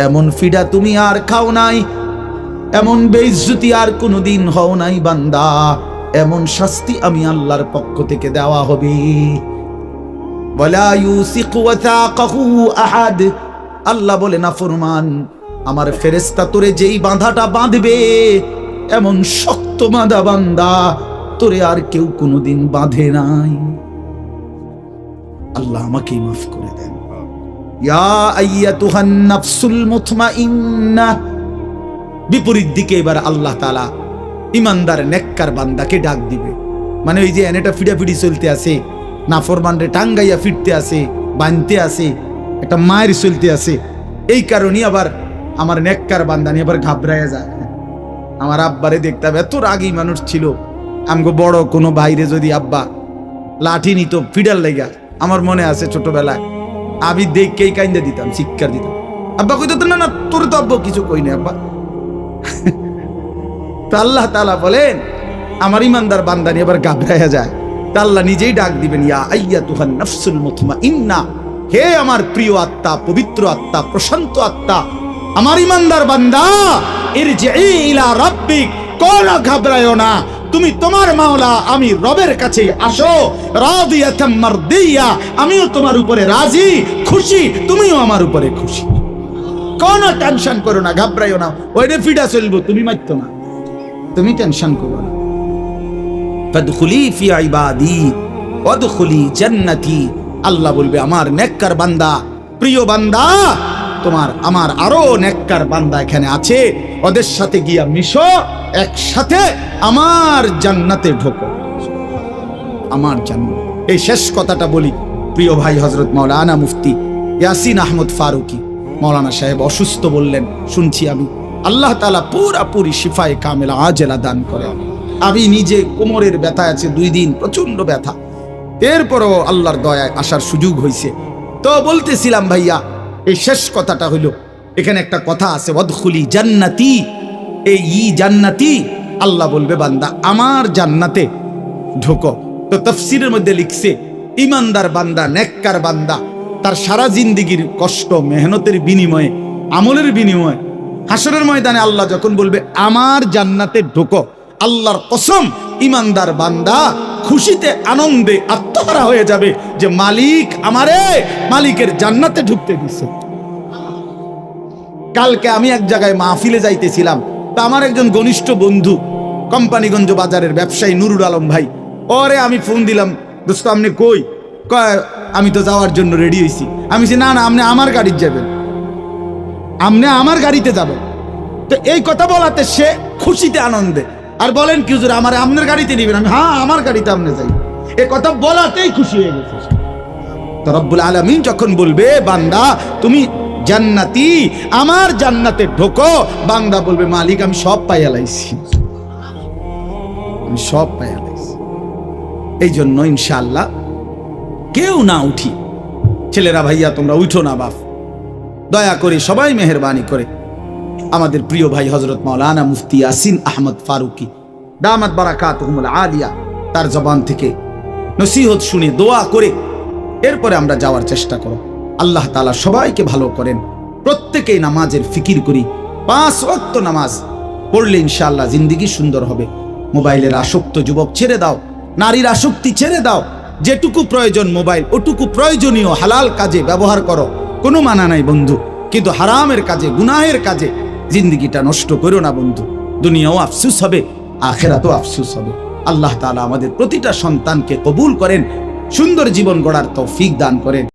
এমন ফিডা তুমি আর খাও নাই, এমন বেইজ্জতি আর কোনোদিন হও নাই বান্দা, এমন শাস্তি আমি আল্লাহর পক্ষ থেকে দেওয়া হবে। ওয়ালা ইউসিকু ওয়াথাকাহু আহাদ, আল্লাহ বলে নাফরমান আমার ফেরেশতা তোরে যেই বাঁধাটা বাঁধবে, এমন শক্ত বাঁধা বান্দা তোরে আর কেউ কোনোদিন বাঁধে নাই। আল্লাহ আমাকেই মাফ করে দেন। ইয়া আইয়াতুহান নাফসুল মুতমাইন্নাহ, বিপরীত দিকে এবার আল্লাহ তাআলা ইমানদার নেককার বান্দাকে ডাক দিবে। মানে ওই যে এনেটা ফিডাফিডি চলতে আছে, নাফরমানরে টাঙ্গাইয়া ফিরতে আছে, বানতে আছে, একটা মায়ের চলতে আছে, এই কারণে আবার আমার নেককার বান্দা নিয়ে আবার ঘাবড়াইয়া যায়। আমার আব্বারে দেখতাম, এত রাগী মানুষ ছিল, আমগো বড় কোনো বাইরে যদি আব্বা লাঠি নিত ফিডার লেগা, আমার মনে আছে ছোটবেলায় আমি দেখকেই কাইন্দা দিতাম, শিক্ষা দিতাম। আব্বা কইতো না না তোর তো আব্বা কিছু কই না আব্বা। তো আল্লাহ তাআলা বলেন আমার ইমানদার বান্দা নিয়ে আবার ঘাবড়াইয়া যায়, তা আল্লাহ নিজেই ডাক দিবেন, ইয়া আইয়াতুহান নাফসুল মুতমাইন্নাহ, হে আমার প্রিয় আত্মা, পবিত্র আত্মা, প্রশান্ত আত্মা, আমার ইমানদার বান্দা, ইরজিই ইলা রাব্বিক, কোন ঘাবড়ায়ো না, তুমি তোমার মাওলা আমি রবের কাছে আসো, রাদিয়াতাম মারদিয়া, আমিও তোমার উপরে রাজি খুশি, তুমিও আমার উপরে খুশি। কোন টেনশন করো না, ঘাবড়ায়ো না, ওইটা ফিডা চলবো, তুমি মাইতো না, তুমি টেনশন করো না। ফাদখুলি ফি ইবাদি ওয়াদখুলি জান্নাতি, আল্লাহ বলবে আমার নেককার বান্দা, প্রিয় বান্দা, তোমার আমার আরো নেককার বান্দা এখানে আছে, ওদের সাথে গিয়া মিশো, একসাথে আমার জান্নাতে ঢোকো, আমার জান্নাত। এই শেষ কথাটা বলি, প্রিয় ভাই হযরত মাওলানা মুফতি ইয়াসিন আহমদ ফারুকি মাওলানা সাহেব অসুস্থ বললেন, শুনছি আমি, আল্লাহ তাআলা পুরাপুরি শিফায়ে কামেলা আজেলা দান করেন। আমি নিজে কোমরের ব্যথা আছে 2 দিন, প্রচন্ড ব্যথা, এরপরও আল্লাহর দয়ায় আসার সুযোগ হয়েছে। তো বলতেছিলাম ভাইয়া, এই শেষ কথাটা হইল, এখানে একটা কথা আছে, ওয়াদখুলি জান্নাতি, এই জান্নাতি, আল্লাহ বলবে বান্দা আমার জান্নাতে ঢোকো। তো তাফসীরের মধ্যে লিখছে, ইমানদার বান্দা, নেককার বান্দা, তার সারা জিন্দেগীর কষ্ট মেহনতের বিনিময়ে, আমলের বিনিময়ে হাসরের ময়দানে আল্লাহ যখন বলবে আমার জান্নাতে ঢোকো, আল্লাহর কসম ইমানদার বান্দা খুশিতে আনন্দে আত্মহারা হয়ে যাবে যে মালিক আমারে মালিকের জান্নাতে ঢুকতে দিছে। কালকে আমি এক জায়গায় মাহফিলে যাইতেছিলাম, তা আমার একজন ঘনিষ্ঠ বন্ধু কোম্পানিগঞ্জ বাজারের ব্যবসায়ী নুরুল আলম ভাই, ওরে আমি ফোন দিলাম, দোস্ত আপনি কই? কয় আমি তো যাওয়ার জন্য রেডি হয়েছি। আমি বলছি না না, আপনি আমার গাড়িতে যাবেন, আপনি আমার গাড়িতে যাবেন। তো এই কথা বলাতে সে খুশিতে আনন্দে, আর বলেন কি হুজুর আমার আপনার গাড়িতে নিবেন? আমি হ্যাঁ আমার গাড়িতে আপনি যাই, এই কথা বলাতেই খুশি হয়ে গেছে। তো রব্বুল আলামিন যখন বলবে বান্দা তুমি জান্নাতি, আমার জান্নাতে ঢোকো, বান্দা বলবে মালিক আমি সব পাইয়া লাইছি, আমি সব পাইয়া লাইছি। এই জন্য ইনশাআল্লাহ কেউ না উঠি, ছেলেরা ভাইয়া তোমরা উঠো না বাপ, দয়া করে সবাই মেহেরবানি করে আমাদের প্রিয় ভাই হযরত মাওলানা মুফতি ইয়াসিন আহমদ ফারুকি দামাত বারাকাতুহুমুল আলিয়া, তার জবান থেকে নসিহত শুনে দোয়া করে এরপরে আমরা যাওয়ার চেষ্টা করো। আল্লাহ তাআলা সবাইকে ভালো করেন, প্রত্যেকেই নামাজের ফিকির করি, 5 ওয়াক্ত নামাজ পড়লে ইনশাআল্লাহ জিন্দেগি সুন্দর হবে। মোবাইলের আসক্ত যুবক ছেড়ে দাও, নারীর আসক্তি ছেড়ে দাও, যেটুকু প্রয়োজন মোবাইল ওটুকু প্রয়োজনীয় হালাল কাজে ব্যবহার করো, কোনো মানা নাই বন্ধু, কিন্তু হারামের কাজে গুনাহের কাজে জিন্দেগিটা নষ্ট করো না বন্ধু, দুনিয়াও আফসোস হবে, আখিরাতেও আফসোস হবে। আল্লাহ তাআলা আমাদের প্রতিটা সন্তানকে কবুল করেন, সুন্দর জীবন গড়ার তৌফিক দান করেন।